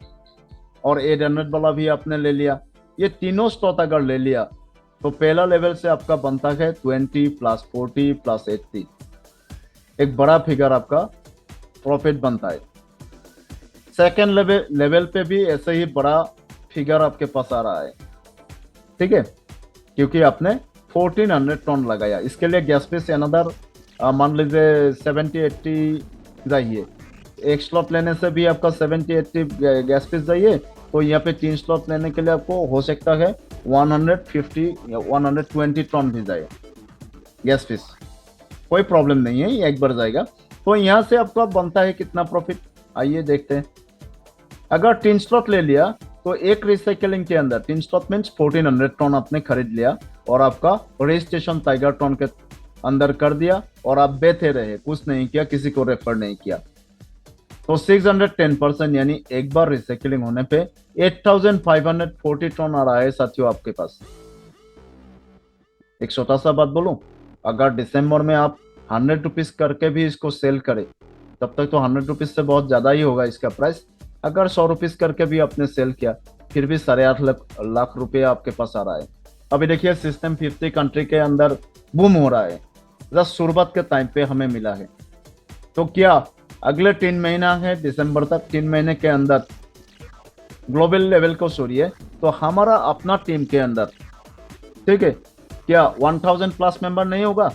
और 800 वाला भी आपने ले लिया। ये तीनों स्लॉट अगर ले लिया तो पहला लेवल से आपका बनता है 20 प्लस 40 प्लस 80, एक बड़ा फिगर आपका प्रॉफिट बनता है। सेकेंड लेवल पे भी ऐसे ही बड़ा फिगर आपके पास आ रहा है, ठीक है, क्योंकि आपने 1400 टन लगाया। इसके लिए गैस फीस अनदर मान लीजिए 70-80 चाहिए। एक स्लॉट लेने से भी आपका 70-80 गैस फीस चाहिए, तो यहाँ पे 3 स्लॉट लेने के लिए आपको हो सकता है 150 या 120 टन भी जाए गैस फीस। कोई प्रॉब्लम नहीं है, ये एक बार जाएगा। तो यहाँ से आपका बनता है कितना प्रॉफिट, आइए देखते हैं। अगर 3 स्लॉट ले लिया तो एक रिसाइकलिंग के अंदर 3 स्लॉट मीन्स 1400 टन आपने खरीद लिया, और आपका रजिस्ट्रेशन टाइगर टन के अंदर कर दिया, और आप बेचे रहे, कुछ नहीं किया, किसी को रेफर नहीं किया। तो 610% यानी एक बार रिसाइकलिंग होने पे 8540 टन आ रहा है साथियों आपके पास। एक छोटा सा बात बोलूं, अगर दिसंबर में आप 100 रुपीज करके भी इसको सेल करें, तब तक तो 100 रुपीज से बहुत ज्यादा ही होगा इसका प्राइस। अगर 100 रुपीज करके भी आपने सेल किया, फिर भी 8.5 लाख रुपए आपके पास आ रहा है। अभी देखिए सिस्टम 50 कंट्री के अंदर बूम हो रहा है, जस्ट शुरुआत के टाइम पे हमें मिला है। तो क्या अगले 3 महीना है दिसंबर तक, 3 महीने के अंदर ग्लोबल लेवल को छोड़िए, तो हमारा अपना टीम के अंदर, ठीक है, क्या 1000 प्लस मेंबर नहीं होगा,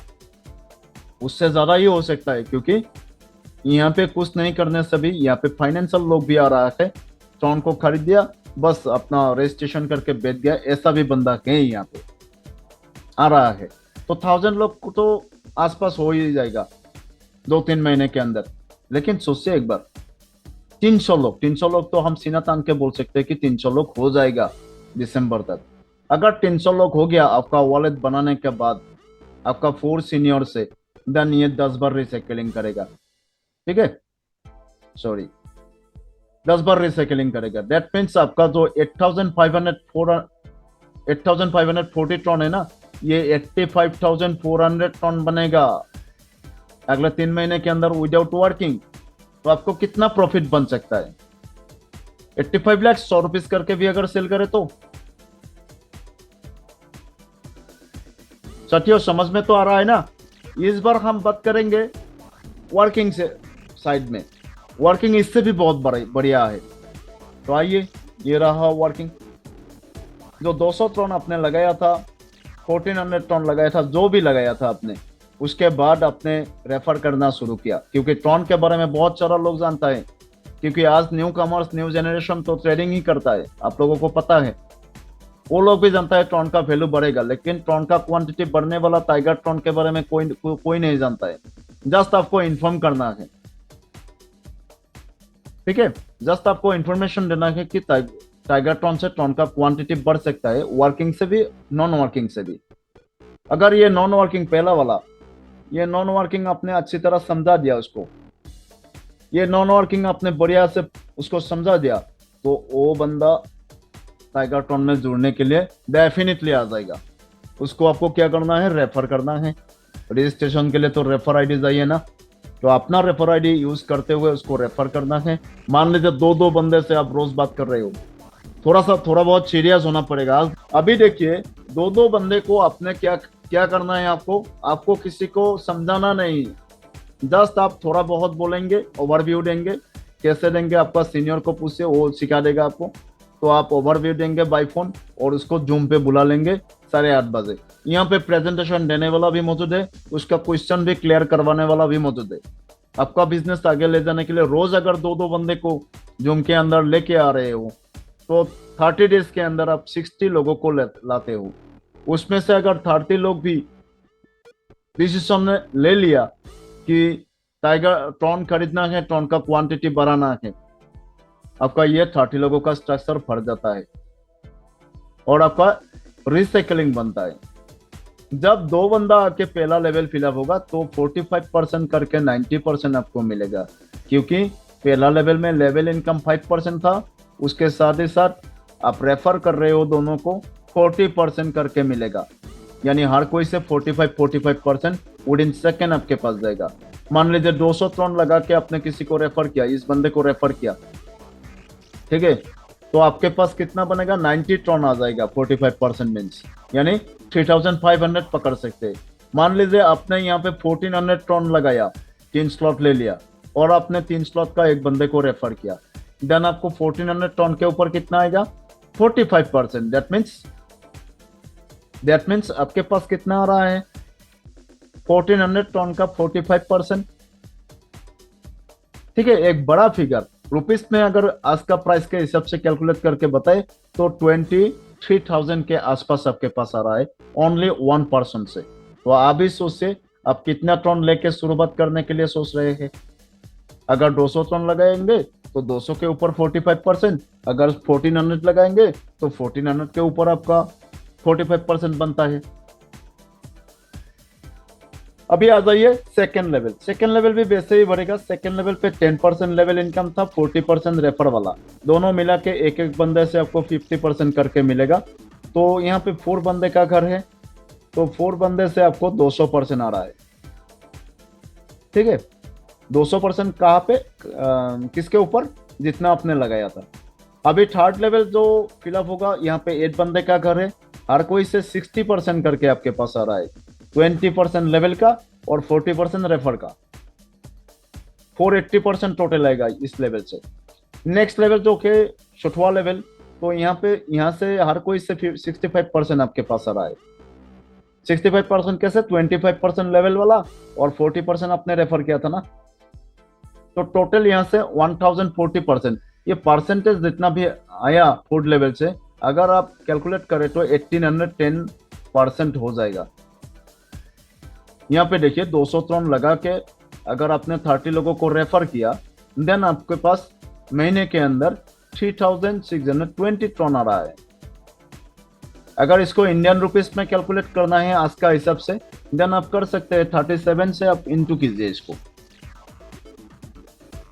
उससे ज्यादा ही हो सकता है। क्योंकि यहाँ पे कुछ नहीं करने से भी यहाँ पे फाइनेंशियल लोग भी आ रहा है, टॉन को खरीद दिया, बस अपना रजिस्ट्रेशन करके बेच गया, ऐसा भी बंदा है यहाँ पे आ रहा है। तो 1000 लोग को तो आसपास हो ही जाएगा 2-3 महीने के अंदर। लेकिन सोचिए एक बार, 300 लोग तो हम सीना तान के बोल सकते हैं कि 300 लोग हो जाएगा दिसंबर तक। अगर 300 लोग हो गया आपका वॉलेट बनाने के बाद, आपका 4 सीनियर से, देन ये 10 बार रिसाइकलिंग करेगा, ठीक है, सॉरी 10 बार रिसाइकलिंग करेगा। दैट मीन्स आपका जो 8540 टन है ना, ये 85,400 टन बनेगा अगले 3 महीने के अंदर विदाउट वर्किंग। तो आपको कितना प्रॉफिट बन सकता है, 85 लाख 100 रुपीज करके भी अगर सेल करे तो। साथियों समझ में तो आ रहा है ना। इस बार हम बात करेंगे वर्किंग से साइड में, वर्किंग इससे भी बहुत बढ़िया है। तो आइए, ये रहा वर्किंग। जो 200 टन आपने लगाया था, 1400 टन लगाया था, जो भी लगाया था आपने, उसके बाद आपने रेफर करना शुरू किया, क्योंकि टन के बारे में बहुत सारा लोग जानता है। क्योंकि आज न्यू कमर्स, न्यू जनरेशन तो ट्रेडिंग ही करता है, आप लोगों को पता है। वो लोग भी जानता है टन का वैल्यू बढ़ेगा, लेकिन टन का क्वांटिटी बढ़ने वाला टाइगर टन के बारे में कोई नहीं जानता है। जस्ट आपको इन्फॉर्म करना है, ठीक है, जस्ट आपको इंफॉर्मेशन देना है कि टाइगर टन से टन का क्वांटिटी बढ़ सकता है, वर्किंग से भी, नॉन वर्किंग से भी। अगर ये नॉन वर्किंग पहला वाला, ये नॉन वर्किंग आपने अच्छी तरह समझा दिया उसको, ये नॉन वर्किंग आपने बढ़िया से उसको समझा दिया, तो वो बंदा टाइगर टन में जुड़ने के लिए डेफिनेटली आ जाएगा। उसको आपको क्या करना है, रेफर करना है। रजिस्ट्रेशन के लिए तो रेफर आईडी चाहिए ना, तो अपना रेफर आईडी यूज करते हुए उसको रेफर करना है। मान लीजिए 2-2 बंदे से आप रोज बात कर रहे हो, थोड़ा बहुत सीरियस होना पड़ेगा। अभी देखिए 2-2 बंदे को आपने क्या करना है, आपको किसी को समझाना नहीं, जस्ट आप थोड़ा बहुत बोलेंगे, ओवरव्यू देंगे। कैसे देंगे, आपका सीनियर को पूछिए, वो सिखा देगा आपको। तो आप ओवरव्यू देंगे बाय फोन, और उसको जूम पे बुला लेंगे 8:30 बजे। यहाँ पे प्रेजेंटेशन देने वाला भी मौजूद है, उसका क्वेश्चन भी क्लियर करवाने वाला भी मौजूद है। आपका बिजनेस आगे ले जाने के लिए रोज अगर 2-2 बंदे को जूम के अंदर लेके आ रहे हो, तो 30 डेज के अंदर आप 60 लोगों को लाते हो। उसमें से अगर 30 लोग भी डिसीजन ले लिया कि टाइगर टन खरीदना है, टन का क्वांटिटी बढ़ाना है, आपका ये 30 लोगों का स्ट्रक्चर फट जाता है और आपका रिसाइकलिंग बनता है। जब दो बंदा आके पहला लेवल फिलअप होगा तो 45% करके 90% आपको मिलेगा, क्योंकि पहला लेवल में लेवल इनकम 5% था, उसके साथ ही साथ आप रेफर कर रहे हो दोनों को 40% करके मिलेगा। यानी हर कोई से 45% विद इन सेकेंड आपके पास जाएगा। मान लीजिए 200 ट्रॉन लगा के आपने किसी को रेफर किया, इस बंदे को रेफर किया, ठीक है, तो आपके पास कितना बनेगा, 90 ट्रॉन आ जाएगा। 45% मीन्स यानी 3500 पकड़ सकते हैं। मान लीजिए आपने यहाँ पे 1400 ट्रॉन लगाया, 3 स्लॉट ले लिया और आपने 3 स्लॉट का एक बंदे को रेफर किया, देन आपको 1400 ट्रॉन के ऊपर कितना आएगा, 45%। दैट मीन्स आपके पास कितना आ रहा है, 1400 ट्रॉन का 45%। ठीक है, एक बड़ा फिगर रुपीस में अगर आज का प्राइस के हिसाब से कैलकुलेट करके बताए तो 23,000 के आसपास आपके पास आ रहा है ओनली 1% से। तो आप भी सोचिए आप कितना टन लेके शुरुआत करने के लिए सोच रहे हैं। अगर 200 टन लगाएंगे तो 200 के ऊपर 45%, अगर 1400 लगाएंगे तो 1400 के ऊपर आपका 45% बनता है। अभी आ जाइए सेकेंड लेवल। सेकेंड लेवल भी वैसे ही बढ़ेगा। सेकेंड लेवल पे 10% लेवल इनकम था, 40% रेफर वाला, दोनों मिला के एक एक बंदे से आपको 50% करके मिलेगा। तो यहाँ पे 4 बंदे का घर है तो 4 बंदे से आपको 200% आ रहा है। ठीक है, 200% कहाँ पे, किसके ऊपर, जितना आपने लगाया था। अभी थर्ड लेवल जो फिलअप होगा, यहाँ पे 8 बंदे का घर है, हर कोई से 60% करके आपके पास आ रहा है। 20% लेवल का और 40% रेफर का, 480% टोटल आएगा इस लेवल से। नेक्स्ट लेवल जो के छठवा लेवल, तो यहाँ से हर कोई से 65% आपके पास आ रहा है। 65% कैसे, 25% लेवल वाला और 40% आपने रेफर किया था ना, तो टोटल यहाँ से 1040%। ये परसेंटेज जितना भी आया फूड लेवल से, अगर आप कैलकुलेट करें तो 1810% हो जाएगा। यहाँ पे देखिए 200 ट्रॉन लगा के अगर आपने 30 लोगों को रेफर किया, देन आपके पास महीने के अंदर 3620 ट्रॉन आ रहा है। अगर इसको इंडियन रुपीस में कैलकुलेट करना है आज का हिसाब से, देन आप कर सकते हैं 37 से आप इंटू कीजिए इसको,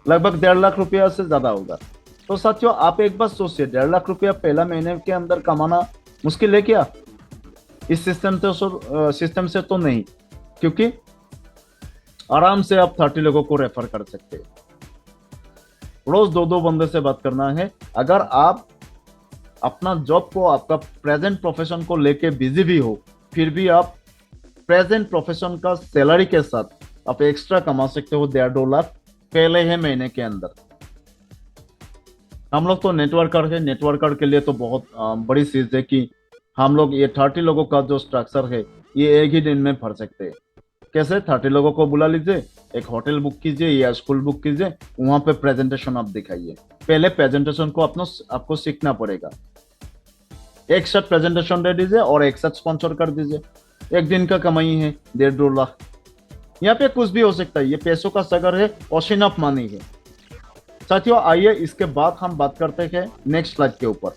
लगभग 1.5 लाख रुपया से ज्यादा होगा। तो साथियों आप एक बार सोचिए, 1.5 लाख रुपया पहला महीने के अंदर कमाना मुश्किल है क्या? इस सिस्टम से तो नहीं, क्योंकि आराम से आप 30 लोगों को रेफर कर सकते हैं। रोज 2-2 बंदे से बात करना है। अगर आप अपना जॉब को, आपका प्रेजेंट प्रोफेशन को लेके बिजी भी हो, फिर भी आप प्रेजेंट प्रोफेशन का सैलरी के साथ आप एक्स्ट्रा कमा सकते हो 1.5-2 लाख पहले ही महीने के अंदर। हम लोग तो नेटवर्कर है, नेटवर्कर के लिए तो बहुत बड़ी चीज है कि हम लोग ये 30 लोगों का जो स्ट्रक्चर है ये एक ही दिन में भर सकते हैं। कैसे? 30 लोगों को बुला लीजिए, एक होटल बुक कीजिए या स्कूल बुक कीजिए, वहां पे प्रेजेंटेशन आप दिखाइए। पहले प्रेजेंटेशन को आपको सीखना पड़ेगा। एक साथ प्रेजेंटेशन दे दीजिए और एक साथ स्पॉन्सर कर दीजिए। एक दिन का कमाई है 1.5-2 लाख। यहाँ पे कुछ भी हो सकता है, ये पैसों का सगर है और सिनफ मानी है। साथियों आइए इसके बाद हम बात करते हैं नेक्स्ट स्लाइड के ऊपर।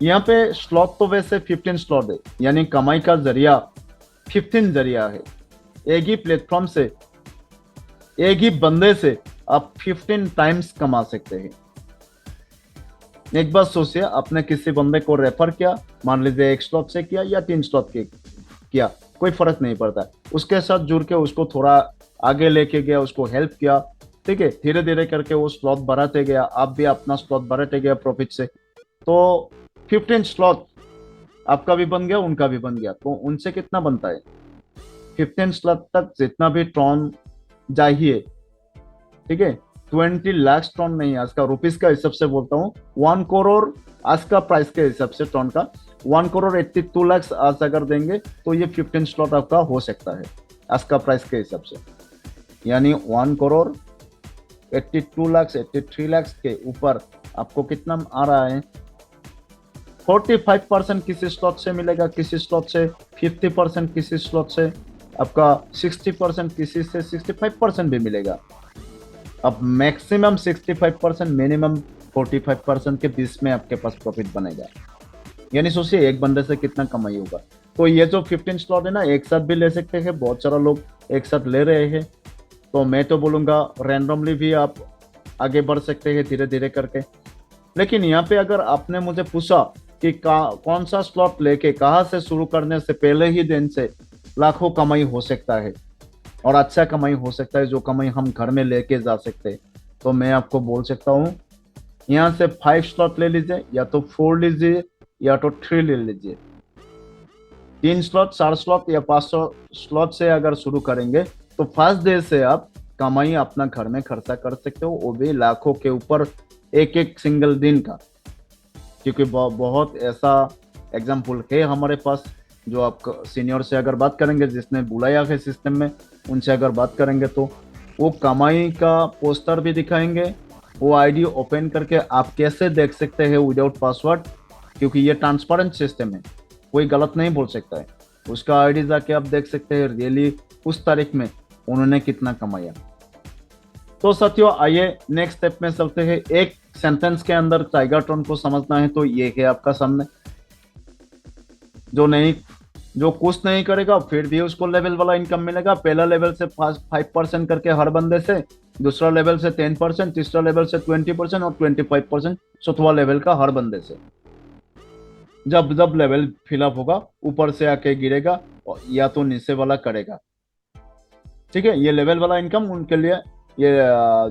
यहाँ पे स्लॉट तो वैसे 15 स्लॉट है, यानी कमाई का जरिया 15 जरिया है। एक ही प्लेटफॉर्म से, एक ही बंदे से आप 15 टाइम्स कमा सकते हैं। एक बार सोचिए, आपने किसी बंदे को रेफर किया, मान लीजिए 1 स्लॉट से किया या 3 स्लॉट के किया, कोई फर्क नहीं पड़ता। उसके साथ जुड़ के उसको थोड़ा आगे लेके गया, उसको हेल्प किया, ठीक है, धीरे धीरे करके वो स्लॉट बढ़ाते गया, आप भी अपना स्लॉट बढ़ाते गया प्रॉफिट से। तो 15 स्लॉट आपका भी बन गया, उनका भी बन गया। तो उनसे कितना बनता है, 15 स्लॉट तक जितना भी टन चाहिए, ठीक है, 20 लाख टन नहीं, आज का रुपीस का हिसाब से बोलता हूँ, 1 करोड़ आज का प्राइस के हिसाब से टन का 1,82 लाख आज अगर देंगे तो ये 15 स्लॉट आपका हो सकता है आज का प्राइस के हिसाब से। यानी 1,82 लाख 83 लाख के ऊपर आपको कितना आ रहा है, 45% किसी स्लॉट से मिलेगा, किसी स्लॉट से 50%, किसी स्लॉट से आपका 60%, किसी से 65% भी मिलेगा। अब मैक्सिमम 65%, मिनिमम 45% के बीच में आपके पास प्रॉफिट बनेगा। यानी सोचिए एक बंदे से कितना कमाई होगा। तो ये जो 15 स्लॉट है ना, एक साथ भी ले सकते हैं, बहुत सारा लोग एक साथ ले रहे हैं। तो मैं तो बोलूंगा रैंडमली भी आप आगे बढ़ सकते हैं धीरे धीरे करके। लेकिन यहाँ पे अगर आपने मुझे पूछा कि कौन सा स्लॉट लेके कहाँ से शुरू करने से पहले ही दिन से लाखों कमाई हो सकता है और अच्छा कमाई हो सकता है, जो कमाई हम घर में लेके जा सकते हैं, तो मैं आपको बोल सकता हूँ यहाँ से 5 स्लॉट ले लीजिए, या तो 4 लीजिए, या तो 3 ले लीजिए। 3 स्लॉट, 4 स्लॉट या 5 स्लॉट से अगर शुरू करेंगे तो फर्स्ट डे से आप कमाई अपना घर में खर्चा कर सकते हो, वो भी लाखों के ऊपर एक एक सिंगल दिन का। क्योंकि बहुत ऐसा एग्जाम्पल है हमारे पास, जो आप सीनियर से अगर बात करेंगे जिसने बुलाया है सिस्टम में, उनसे अगर बात करेंगे तो वो कमाई का पोस्टर भी दिखाएंगे, वो आईडी ओपन करके आप कैसे देख सकते हैं विदाउट पासवर्ड, क्योंकि ये ट्रांसपेरेंट सिस्टम है, कोई गलत नहीं बोल सकता है। उसका आईडी जाके आप देख सकते हैं रियली उस तारीख में उन्होंने कितना कमाया। तो साथियों आइए नेक्स्ट स्टेप में चलते हैं। एक सेंटेंस के अंदर टाइगर टोन को समझना है तो ये है आपका सामने। जो नहीं, जो कुछ नहीं करेगा फिर भी उसको लेवल वाला इनकम मिलेगा। पहला लेवल से 5% करके हर बंदे से, दूसरा लेवल से 10%, तीसरा लेवल से 20% और 25% चौथा लेवल का हर बंदे से। जब जब लेवल फिलअप होगा ऊपर से आके गिरेगा या तो नीचे वाला करेगा। ठीक है, ये लेवल वाला इनकम उनके लिए, ये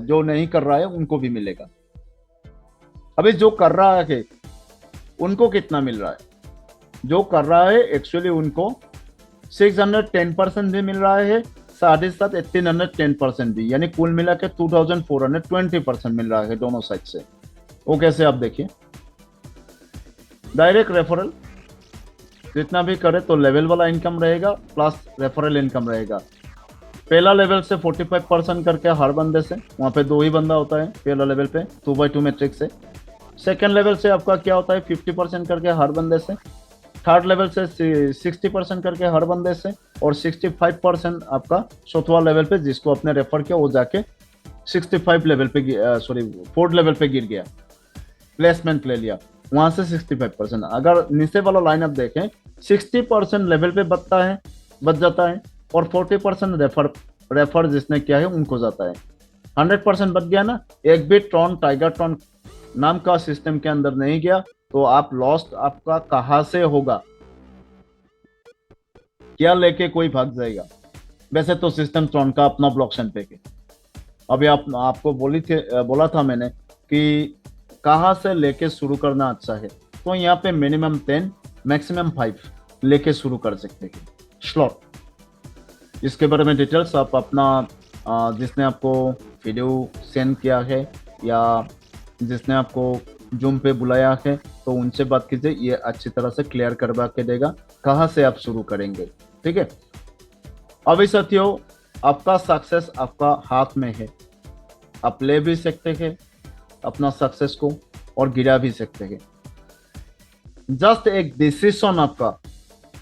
जो नहीं कर रहा है उनको भी मिलेगा। अभी जो कर रहा है उनको कितना मिल रहा है? जो कर रहा है एक्चुअली उनको 610% भी मिल रहा है, साथ ही साथ 1810% भी, यानी कुल मिला के 2420% मिल रहा है दोनों साइड से। वो कैसे आप देखिए, डायरेक्ट रेफरल जितना भी करे तो लेवल वाला इनकम रहेगा प्लस रेफरल इनकम रहेगा। पहला लेवल से 45% करके हर बंदे से, वहां पे 2 ही बंदा होता है पहला लेवल पे 2x2 मैट्रिक्स से। सेकेंड लेवल से आपका क्या होता है 50% करके हर बंदे से। थर्ड लेवल से 60% करके हर बंदे से, और 65% आपका चौथा लेवल पे जिसको आपने रेफर किया वो जाके 65 लेवल पे, सॉरी 4th लेवल पे गिर गया, प्लेसमेंट ले लिया, वहां से 65%। अगर नीचे वाला लाइन आप देखें 60% लेवल पे बच जाता है, और 40% रेफर जिसने किया है उनको जाता है। 100% बच गया ना। एक भी ट्रॉन टाइगर ट्रॉन नाम का सिस्टम के अंदर नहीं गया तो आप लॉस्ट आपका कहां से होगा? क्या लेके कोई भाग जाएगा? वैसे तो सिस्टम ट्रॉन का अपना ब्लॉकचेन पे है। अभी आपको बोला था मैंने कि कहाँ से लेके शुरू करना अच्छा है, तो यहाँ पे मिनिमम 10 मैक्सिमम 5 लेके शुरू कर सकते हैं स्लॉट। इसके बारे में डिटेल्स आप अपना जिसने आपको वीडियो सेंड किया है या जिसने आपको जूम पे बुलाया है तो उनसे बात कीजिए, ये अच्छी तरह से क्लियर करवा के देगा कहाँ से आप शुरू करेंगे। ठीक है, अभी साथियों आपका सक्सेस आपका हाथ में है, आप ले भी सकते हैं अपना सक्सेस को और गिरा भी सकते हैं। जस्ट एक डिसीजन आपका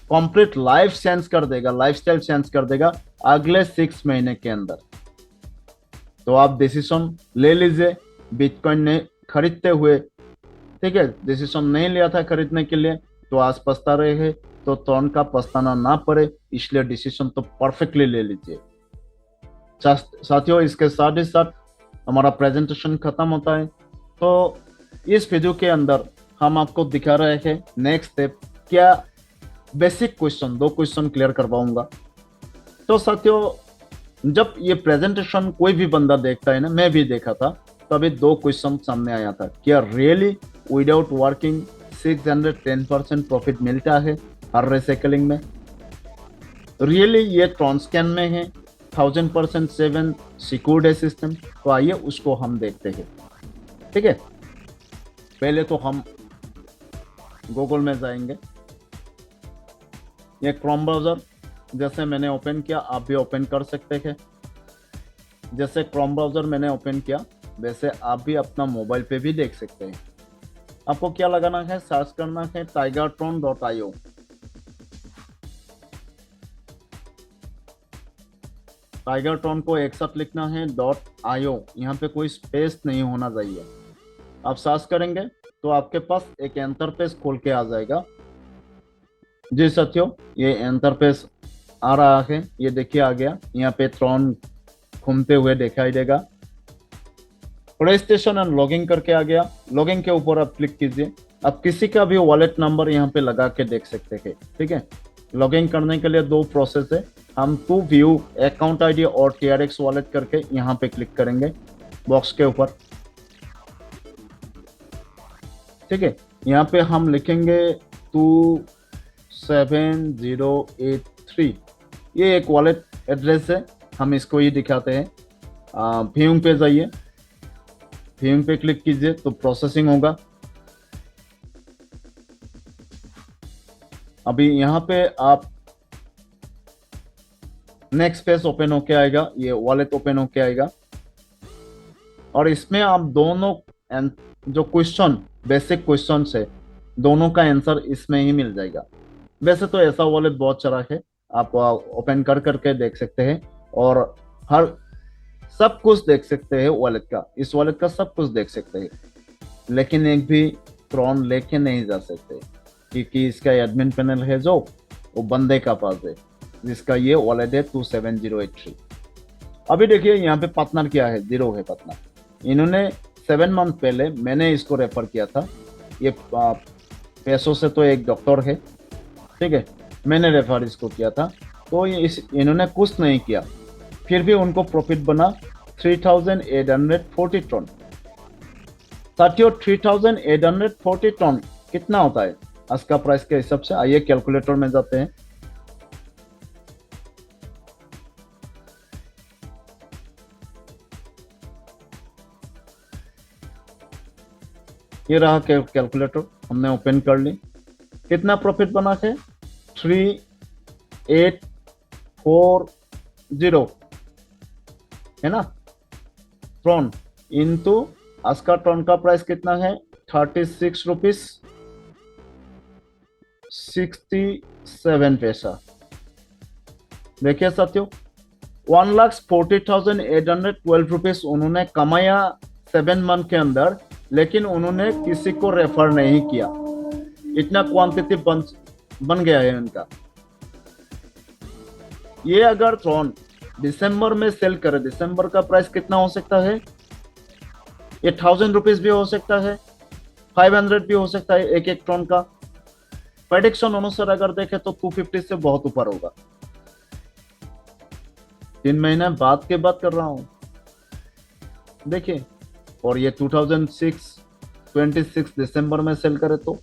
कंप्लीट लाइफ चेंज कर देगा, लाइफस्टाइल चेंज कर देगा अगले 6 महीने के अंदर। तो आप डिसीजन ले लीजिए बिटकॉइन ने खरीदते हुए। ठीक है, डिसीजन नहीं लिया था खरीदने के लिए तो आज पछता रहे हैं, तो ट्रॉन का पछताना ना पड़े इसलिए डिसीजन तो परफेक्टली ले लीजिए। साथियों इसके साथ ही साथ हमारा प्रेजेंटेशन खत्म होता है। तो इस वीडियो के अंदर हम आपको दिखा रहे हैं नेक्स्ट स्टेप क्या। बेसिक क्वेश्चन 2 क्वेश्चन क्लियर करवाऊंगा। तो साथियों जब ये प्रेजेंटेशन कोई भी बंदा देखता है ना, मैं भी देखा था, तभी 2 क्वेश्चन सामने आया था, क्या रियली विदाउट वर्किंग 610% प्रॉफिट मिलता है हर रिसाइकलिंग में? रियली ये ट्रांसकैन में है 1000% सेवन सिक्योर्ड है सिस्टम? तो आइए उसको हम देखते हैं। ठीक है, पहले तो हम गूगल में जाएंगे। ये क्रोम ब्राउजर जैसे मैंने ओपन किया आप भी ओपन कर सकते हैं। जैसे क्रोम ब्राउजर मैंने ओपन किया वैसे आप भी अपना मोबाइल पे भी देख सकते हैं। आपको क्या लगाना है, सर्च करना है tigertron.io। टाइगरट्रॉन को एक साथ लिखना है .io, यहाँ पे कोई स्पेस नहीं होना चाहिए। आप सर्च करेंगे तो आपके पास एक इंटरफेस खोल के आ जाएगा जी साथियों, ये इंटरफेस आ रहा है, ये देखिए आ गया। यहाँ पे ट्रॉन घूमते हुए दिखाई देगा। प्ले स्टेशन एंड लॉगिन करके आ गया। लॉगिन के ऊपर आप क्लिक कीजिए। आप किसी का भी वॉलेट नंबर यहाँ पे लगा के देख सकते हैं। ठीक है, लॉगिन करने के लिए दो प्रोसेस है। हम टू व्यू अकाउंट आईडी और TRX वॉलेट करके यहाँ पे क्लिक करेंगे बॉक्स के ऊपर। ठीक है, यहाँ पे हम लिखेंगे 27083। ये एक वॉलेट एड्रेस है, हम इसको ही दिखाते हैं। व्यूइंग पे जाइए, व्यूइंग पे क्लिक कीजिए तो प्रोसेसिंग होगा। अभी यहाँ पे आप नेक्स्ट पेज ओपन होके आएगा, ये वॉलेट ओपन होके आएगा और इसमें आप दोनों जो क्वेश्चन बेसिक क्वेश्चन है दोनों का आंसर इसमें ही मिल जाएगा। वैसे तो ऐसा वॉलेट बहुत सारा है, आप ओपन कर करके देख सकते हैं और हर सब कुछ देख सकते हैं वॉलेट का। इस वॉलेट का सब कुछ देख सकते हैं, लेकिन एक भी ट्रॉन लेके नहीं जा सकते क्योंकि इसका एडमिन पैनल है जो वो बंदे का पास है जिसका ये वॉलेट है 27083। अभी देखिए यहाँ पे पार्टनर क्या है, जीरो है पार्टनर। इन्होंने 7 मंथ पहले मैंने इसको रेफर किया था। ये पैसों से तो एक डॉक्टर है, ठीक है, मैंने रेफर इसको किया था। तो इन्होंने कुछ नहीं किया, फिर भी उनको प्रॉफिट बना 3840 टन। साथियों 3840 टन कितना होता है आज का प्राइस के हिसाब से? आइए कैलकुलेटर में जाते हैं। ये रहा कैलकुलेटर, हमने ओपन कर ली। कितना प्रॉफिट बना है? 3840 है ना ट्रॉन इंटू आज का ट्रॉन का प्राइस कितना है? 36 रुपीज 67 पैसा। देखिए साथियों 1,40,812 रुपीज उन्होंने कमाया 7 मंथ के अंदर, लेकिन उन्होंने किसी को रेफर नहीं किया। इतना क्वांटिटी बन गया है उनका। ये अगर ट्रॉन दिसंबर में सेल करे, दिसंबर का प्राइस कितना हो सकता है? ये 1000 रुपीज भी हो सकता है, 500 भी हो सकता है एक एक ट्रॉन का। प्रेडिक्शन अनुसार अगर देखें तो 250 से बहुत ऊपर होगा। 3 महीने बाद के बात कर रहा हूं, देखिए। और ये 26 दिसंबर में सेल करे तो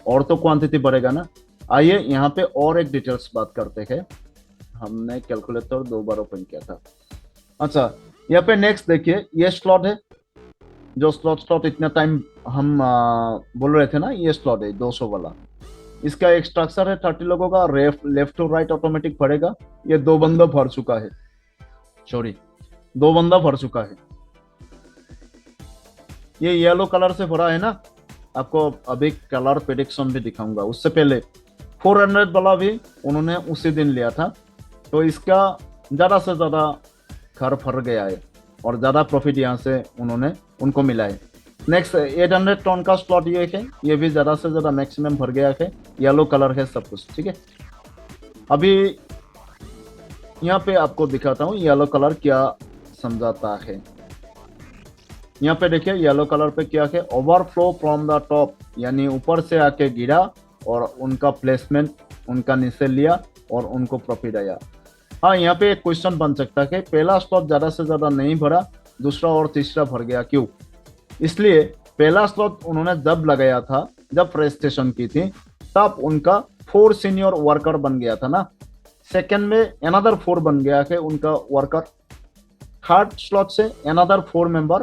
और तो क्वांटिटी बढ़ेगा ना। आइए यहाँ पे और एक डिटेल्स बात करते हैं। हमने कैलकुलेटर 2 बार ओपन किया था। अच्छा, यहाँ पे नेक्स्ट देखिए, ये स्लॉट है जो स्लॉट इतना टाइम हम बोल रहे थे ना, ये स्लॉट है 200 वाला। इसका एक स्ट्रक्चर है 30 लोगों का, लेफ्ट टू राइट ऑटोमेटिक भरेगा। ये 2 बंदा भर चुका है, सॉरी 2 बंदा भर चुका है। ये येलो कलर से भरा है ना, आपको अभी कलर प्रेडिक्शन भी दिखाऊंगा। उससे पहले 400 वाला भी उन्होंने उसी दिन लिया था, तो इसका ज्यादा से ज्यादा घर भर गया है और ज्यादा प्रॉफिट यहाँ से उनको मिला है। नेक्स्ट 800 टन का स्लॉट ये है, ये भी ज्यादा से ज्यादा मैक्सिमम भर गया है। येलो कलर है सब कुछ, ठीक है। अभी यहाँ पे आपको दिखाता हूँ येलो कलर क्या समझाता है। यहाँ पे देखिए येलो कलर पे क्या है, ओवरफ्लो फ्रॉम द टॉप, यानी ऊपर से आके गिरा और उनका प्लेसमेंट उनका नीचे लिया और उनको प्रॉफिट आया। हाँ, यहाँ पे एक क्वेश्चन बन सकता है, पहला स्लॉट ज्यादा से ज्यादा नहीं भरा, दूसरा और तीसरा भर गया, क्यों? इसलिए पहला स्लॉट उन्होंने जब लगाया था, जब रजिस्ट्रेशन की थी, तब उनका 4 सीनियर वर्कर बन गया था ना। सेकंड में अनदर 4 बन गया है उनका वर्कर। थर्ड स्लॉट से another 4 member,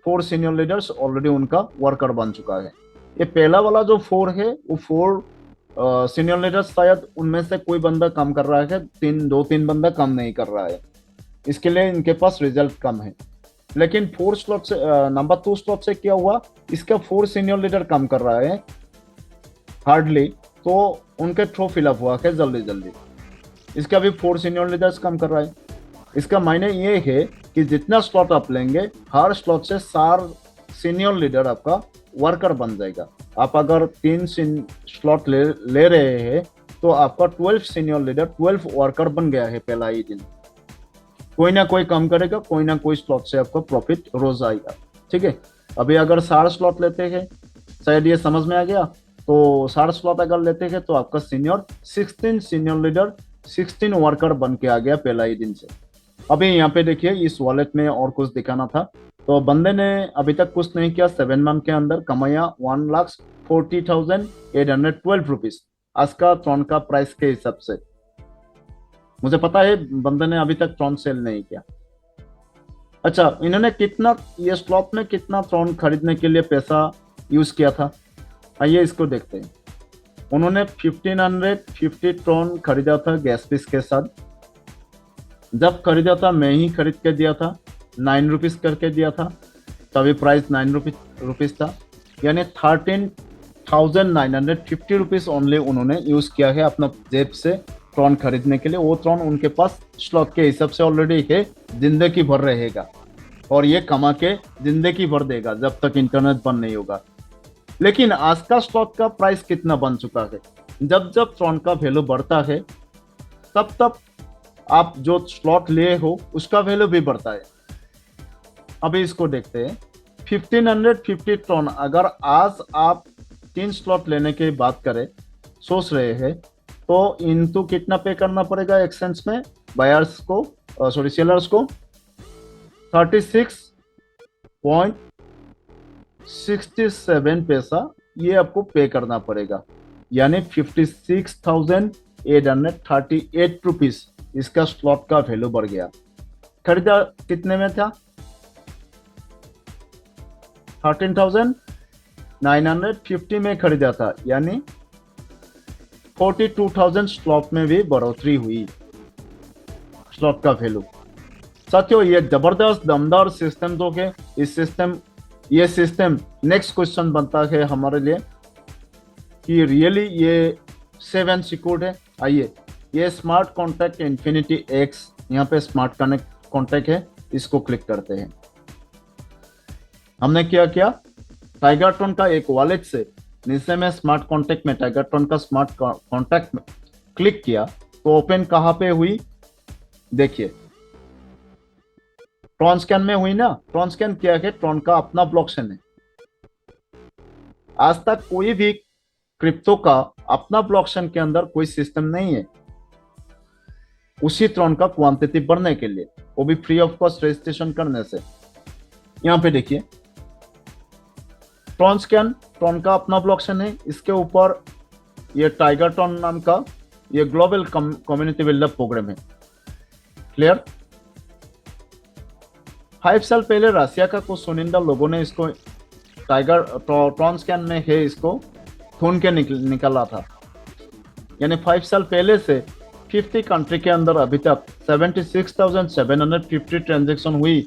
4 senior leaders already उनका वर्कर बन चुका है। ये पहला वाला जो 4 है वो 4 सीनियर लीडर्स, शायद उनमें से कोई बंदा काम कर रहा है, 2-3 बंदा काम नहीं कर रहा है, इसके लिए इनके पास रिजल्ट कम है। लेकिन 4 स्लॉट से नंबर 2 स्लॉट से क्या हुआ, इसका 4 सीनियर लीडर काम कर रहा है हार्डली, तो उनके थ्रू फिलअप हुआ है जल्दी जल्दी। इसका भी 4 सीनियर लीडर्स काम कर रहा है। इसका मायने ये है कि जितना स्लॉट आप लेंगे, हर स्लॉट से 4 सीनियर लीडर आपका वर्कर बन जाएगा। आप अगर 3 स्लॉट ले रहे हैं तो आपका 12 सीनियर लीडर 12 वर्कर बन गया है पहला ही दिन। कोई ना कोई काम करेगा, कोई ना कोई स्लॉट से आपको प्रॉफिट रोज आएगा। ठीक है, अभी अगर 60 स्लॉट लेते हैं, शायद ये समझ में आ गया। तो 60 स्लॉट अगर लेते हैं तो आपका सीनियर 16 सीनियर लीडर 16 वर्कर बन के आ गया पहला ही दिन से। अभी यहाँ पे देखिए इस वॉलेट में और कुछ दिखाना था, तो बंदे ने अभी तक कुछ नहीं किया, 7 मंथ के अंदर कमाया 1,40,812 रुपीज आज का ट्रॉन का प्राइस के हिसाब से। मुझे पता है बंदे ने अभी तक ट्रॉन सेल नहीं किया। अच्छा, इन्होंने कितना, ये स्लॉट में कितना ट्रॉन खरीदने के लिए पैसा यूज किया था, आइए इसको देखते हैं। उन्होंने 1550 ट्रॉन खरीदा था गैस फीस के साथ। जब खरीदा था मैं ही खरीद के दिया था, 9 रुपीज करके दिया था, तभी प्राइस 9 रुपीज था, यानी 13,950 रुपीज ओनली उन्होंने यूज किया है अपना जेब से ट्रॉन खरीदने के लिए। वो ट्रॉन उनके पास स्लॉट के हिसाब से ऑलरेडी है, जिंदगी भर रहेगा और ये कमा के जिंदगी भर देगा जब तक इंटरनेट बंद नहीं होगा। लेकिन आज का स्लॉट का प्राइस कितना बन चुका है, जब जब ट्रॉन का वैल्यू बढ़ता है तब तब आप जो स्लॉट लिए हो उसका वैल्यू भी बढ़ता है। अभी इसको देखते हैं, 1550 ट्रॉन अगर आज आप 3 स्लॉट लेने की बात करें, सोच रहे हैं, तो इनटू कितना पे करना पड़ेगा एक्सचेंज में बायर्स को, सॉरी सेलर्स को 36.67 पैसा ये आपको पे करना पड़ेगा, यानी 56,838 रुपीज इसका स्लॉट का वैल्यू बढ़ गया। खरीदा कितने में था, 13,950 में खरीदा था, यानी 42,000 स्लॉट में भी बढ़ोतरी हुई स्लॉट का वैल्यू। साथियों, ये जबरदस्त दमदार सिस्टम जो है, ये सिस्टम नेक्स्ट क्वेश्चन बनता है हमारे लिए कि रियली ये 7 सिक्योर्ड है। आइए, ये स्मार्ट कॉन्टैक्ट इन्फिनिटी एक्स, यहाँ पे स्मार्ट कनेक्ट कॉन्टैक्ट है, इसको क्लिक करते हैं। हमने क्या किया, टाइगरट्रॉन का एक वॉलेट से नीचे में स्मार्ट कॉन्टैक्ट में टाइगरट्रॉन का स्मार्ट कॉन्टैक्ट में क्लिक किया तो ओपन कहाँ पे हुई, देखिए ट्रॉन स्कैन में हुई ना। ट्रॉन स्कैन किया है, ट्रॉन का अपना ब्लॉकचेन है। आज तक कोई भी क्रिप्टो का अपना ब्लॉकचेन के अंदर कोई सिस्टम नहीं है उसी ट्रॉन का क्वांटिटी बढ़ने के लिए, वो भी फ्री ऑफ कॉस्ट रजिस्ट्रेशन करने से। यहाँ पे देखिए ट्रॉन स्कैन, ट्रॉन का अपना ब्लॉकचेन है, इसके ऊपर ये टाइगरट्रॉन नाम का ये ग्लोबल कम्युनिटी बिल्डअप प्रोग्राम है। क्लियर। 5 साल पहले रसिया का कुछ सुनिंदा लोगों ने इसको ट्रॉन स्कैन में है, इसको ढूंढ के निकाला था, यानी 5 साल पहले से 50 कंट्री के अंदर अभी तक 76,750 ट्रांजेक्शन हुई।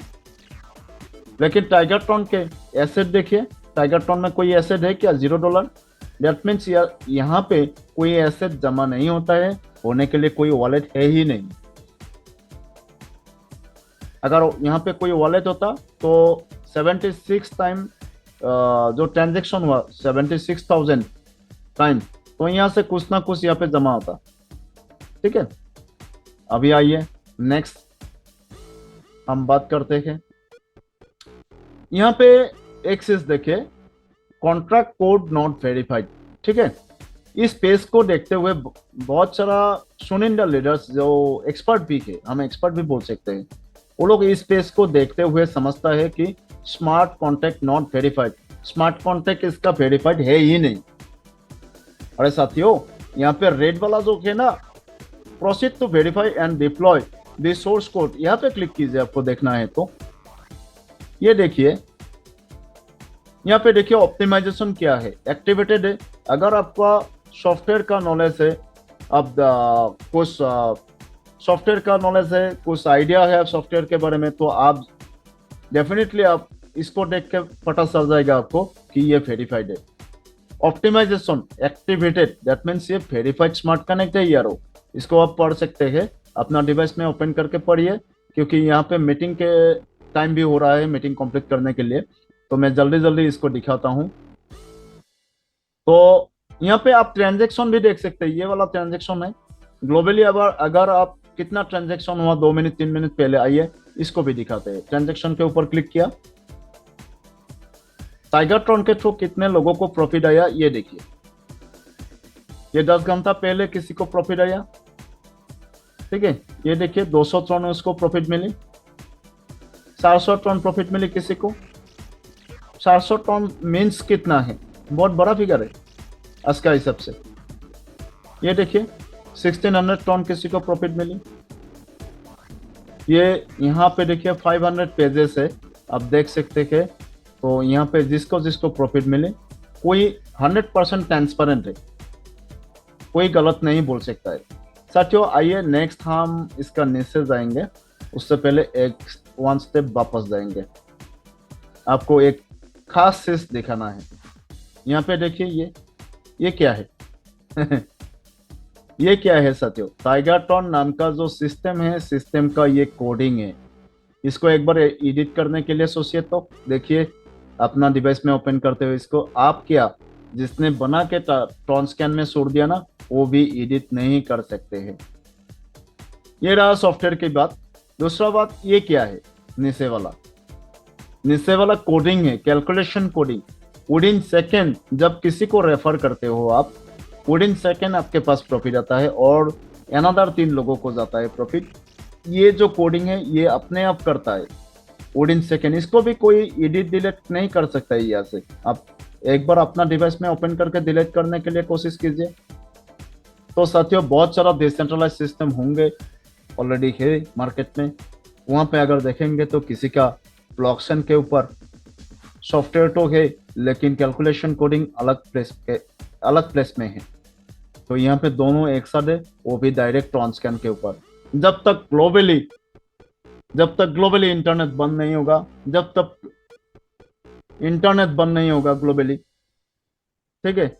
लेकिन टाइगरट्रॉन के एसेट देखिए, टाइगरट्रॉन में कोई एसेट है क्या, $0। दैट मीन्स यहाँ पे कोई एसेट जमा नहीं होता है, होने के लिए कोई वॉलेट है ही नहीं। अगर यहाँ पे कोई वॉलेट होता तो 76 टाइम जो ट्रांजेक्शन हुआ 76,000 टाइम, तो यहाँ से कुछ ना कुछ यहाँ पे जमा होता। ठीक है, अभी आइए नेक्स्ट हम बात करते हैं। यहाँ पे एक चीज देखिए, कॉन्ट्रैक्ट कोड नॉट वेरीफाइड। ठीक है, इस पेज को देखते हुए बहुत सारा सुनिंदा लीडर्स जो एक्सपर्ट भी है, हम एक्सपर्ट भी बोल सकते हैं, वो लोग इस पेज को देखते हुए समझता है कि smart contact not verified, smart contact इसका वेरीफाइड है ही नहीं। अरे साथियों, यहाँ पे रेड वाला जो है ना, proceed to verify and deploy the source code, यहाँ पे क्लिक कीजिए आपको देखना है तो। ये देखिए, यहाँ पे देखिए ऑप्टिमाइजेशन क्या है, एक्टिवेटेड है। अगर आपका सॉफ्टवेयर का नॉलेज है, अब कुछ सॉफ्टवेयर का नॉलेज है, कुछ आइडिया है सॉफ्टवेयर के बारे में, तो आप डेफिनेटली आप इसको देख के पता चल जाएगा आपको कि ये वेरीफाइड है। ऑप्टिमाइजेशन एक्टिवेटेड, दैट मीन्स ये वेरीफाइड स्मार्ट कनेक्ट है यारो। इसको आप पढ़ सकते हैं, अपना डिवाइस में ओपन करके पढ़िए, क्योंकि यहाँ पे मीटिंग के टाइम भी हो रहा है, मीटिंग कंप्लीट करने के लिए, तो मैं जल्दी जल्दी इसको दिखाता हूँ तो यहाँ पे आप ट्रांजेक्शन भी देख सकते हैं, ये वाला ट्रांजेक्शन है ग्लोबली। अगर अगर आप कितना ट्रांजेक्शन हुआ 2 मिनट 3 मिनट पहले, आइए इसको भी दिखाते हैं। ट्रांजेक्शन के ऊपर क्लिक किया, टाइगर ट्रॉन के थ्रू कितने लोगों को प्रॉफिट आया ये देखिए। ये 10 घंटा पहले किसी को प्रॉफिट आया, ठीक है। ये देखिए 200 टन उसको प्रॉफिट मिली, 400 टन प्रॉफिट मिली किसी को। 400 टन मीन्स कितना है, बहुत बड़ा फिगर है आज का हिसाब से। ये देखिए 1600 टन किसी को प्रॉफिट मिली। ये यहाँ पे देखिए 500 पेजेस है, आप देख सकते हैं। तो यहाँ पे जिसको जिसको प्रॉफिट मिले, कोई 100% ट्रांसपेरेंट है, कोई गलत नहीं बोल सकता है। साथियों आइए नेक्स्ट हम इसका नीचे जाएंगे, उससे पहले एक 1 स्टेप वापस जाएंगे। आपको एक खास चीज दिखाना है। यहाँ पे देखिए ये क्या है ये क्या है साथियों, टाइगरट्रॉन नाम का जो सिस्टम है, सिस्टम का ये कोडिंग है। इसको एक बार एडिट करने के लिए सोचिए तो देखिए, अपना डिवाइस में ओपन करते हुए इसको आप क्या, जिसने बना के ट्रॉन स्कैन में छोड़ दिया ना, वो भी एडिट नहीं कर सकते हैं। ये रहा सॉफ्टवेयर की बात। दूसरा बात, ये क्या है, नीचे वाला कोडिंग है, calculation coding. With in second जब किसी को रेफर करते हो आप, विद इन सेकेंड आपके पास प्रॉफिट आता है और अनदर 3 लोगों को जाता है प्रॉफिट। ये जो कोडिंग है ये अपने आप करता है विद इन सेकेंड। इसको भी कोई एडिट डिलीट नहीं कर सकता है। यहाँ से आप एक बार अपना डिवाइस में ओपन करके डिलीट करने के लिए कोशिश कीजिए। तो साथियों बहुत सारा डिसेंट्रलाइज सिस्टम होंगे, ऑलरेडी है मार्केट में। वहां पे अगर देखेंगे तो किसी का ब्लॉकचेन के ऊपर सॉफ्टवेयर तो है, लेकिन कैलकुलेशन कोडिंग अलग प्लेस में है। तो यहाँ पे दोनों एक साथ है, वो भी डायरेक्ट ट्रांसकैन के ऊपर। जब तक ग्लोबली इंटरनेट बंद नहीं होगा, जब तक इंटरनेट बंद नहीं होगा ग्लोबली, ठीक है,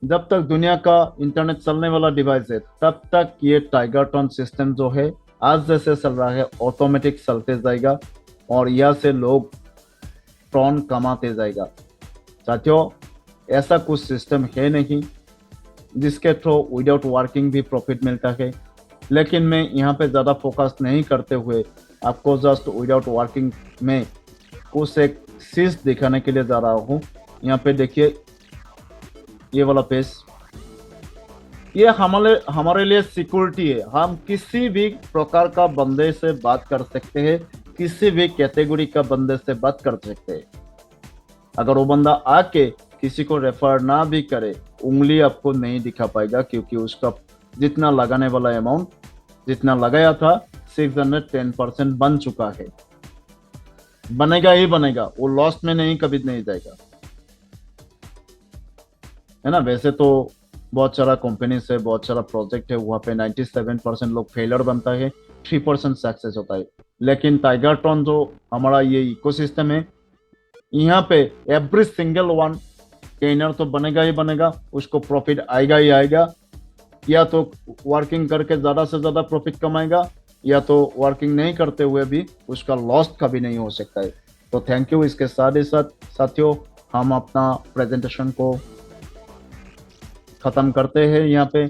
जब तक दुनिया का इंटरनेट चलने वाला डिवाइस है, तब तक ये टाइगरट्रॉन सिस्टम जो है आज जैसे चल रहा है ऑटोमेटिक चलते जाएगा और यहाँ से लोग ट्रॉन कमाते जाएगा। साथियों ऐसा कुछ सिस्टम है नहीं जिसके थ्रू विदाउट वर्किंग भी प्रॉफिट मिलता है, लेकिन मैं यहाँ पे ज़्यादा फोकस नहीं करते हुए आपको जस्ट विदाउट वर्किंग में कुछ एक चीज दिखाने के लिए जा रहा हूँ। यहाँ पे देखिए ये वाला पेज, ये हमारे लिए सिक्योरिटी है। हम किसी भी प्रकार का बंदे से बात कर सकते हैं, किसी भी कैटेगरी का बंदे से बात कर सकते हैं। अगर वो बंदा आके किसी को रेफर ना भी करे, उंगली आपको नहीं दिखा पाएगा, क्योंकि उसका जितना लगाने वाला अमाउंट जितना लगाया था 610% बन चुका है। बनेगा ही बनेगा, वो लॉस्ट में नहीं, कभी नहीं जाएगा, है ना। वैसे तो बहुत सारा कंपनी से बहुत सारा प्रोजेक्ट है, वहाँ पे 97% लोग फेलर बनता है, 3% सक्सेस होता है। लेकिन टाइगरट्रॉन जो हमारा ये इकोसिस्टम है, यहाँ पे एवरी सिंगल वन गेनर तो बनेगा ही बनेगा, उसको प्रॉफिट आएगा ही आएगा। या तो वर्किंग करके ज्यादा से ज्यादा प्रॉफिट कमाएगा, या तो वर्किंग नहीं करते हुए भी उसका लॉस कभी नहीं हो सकता है। तो थैंक यू। इसके साथ ही साथ साथियों हम अपना प्रेजेंटेशन को खत्म करते हैं यहाँ पे।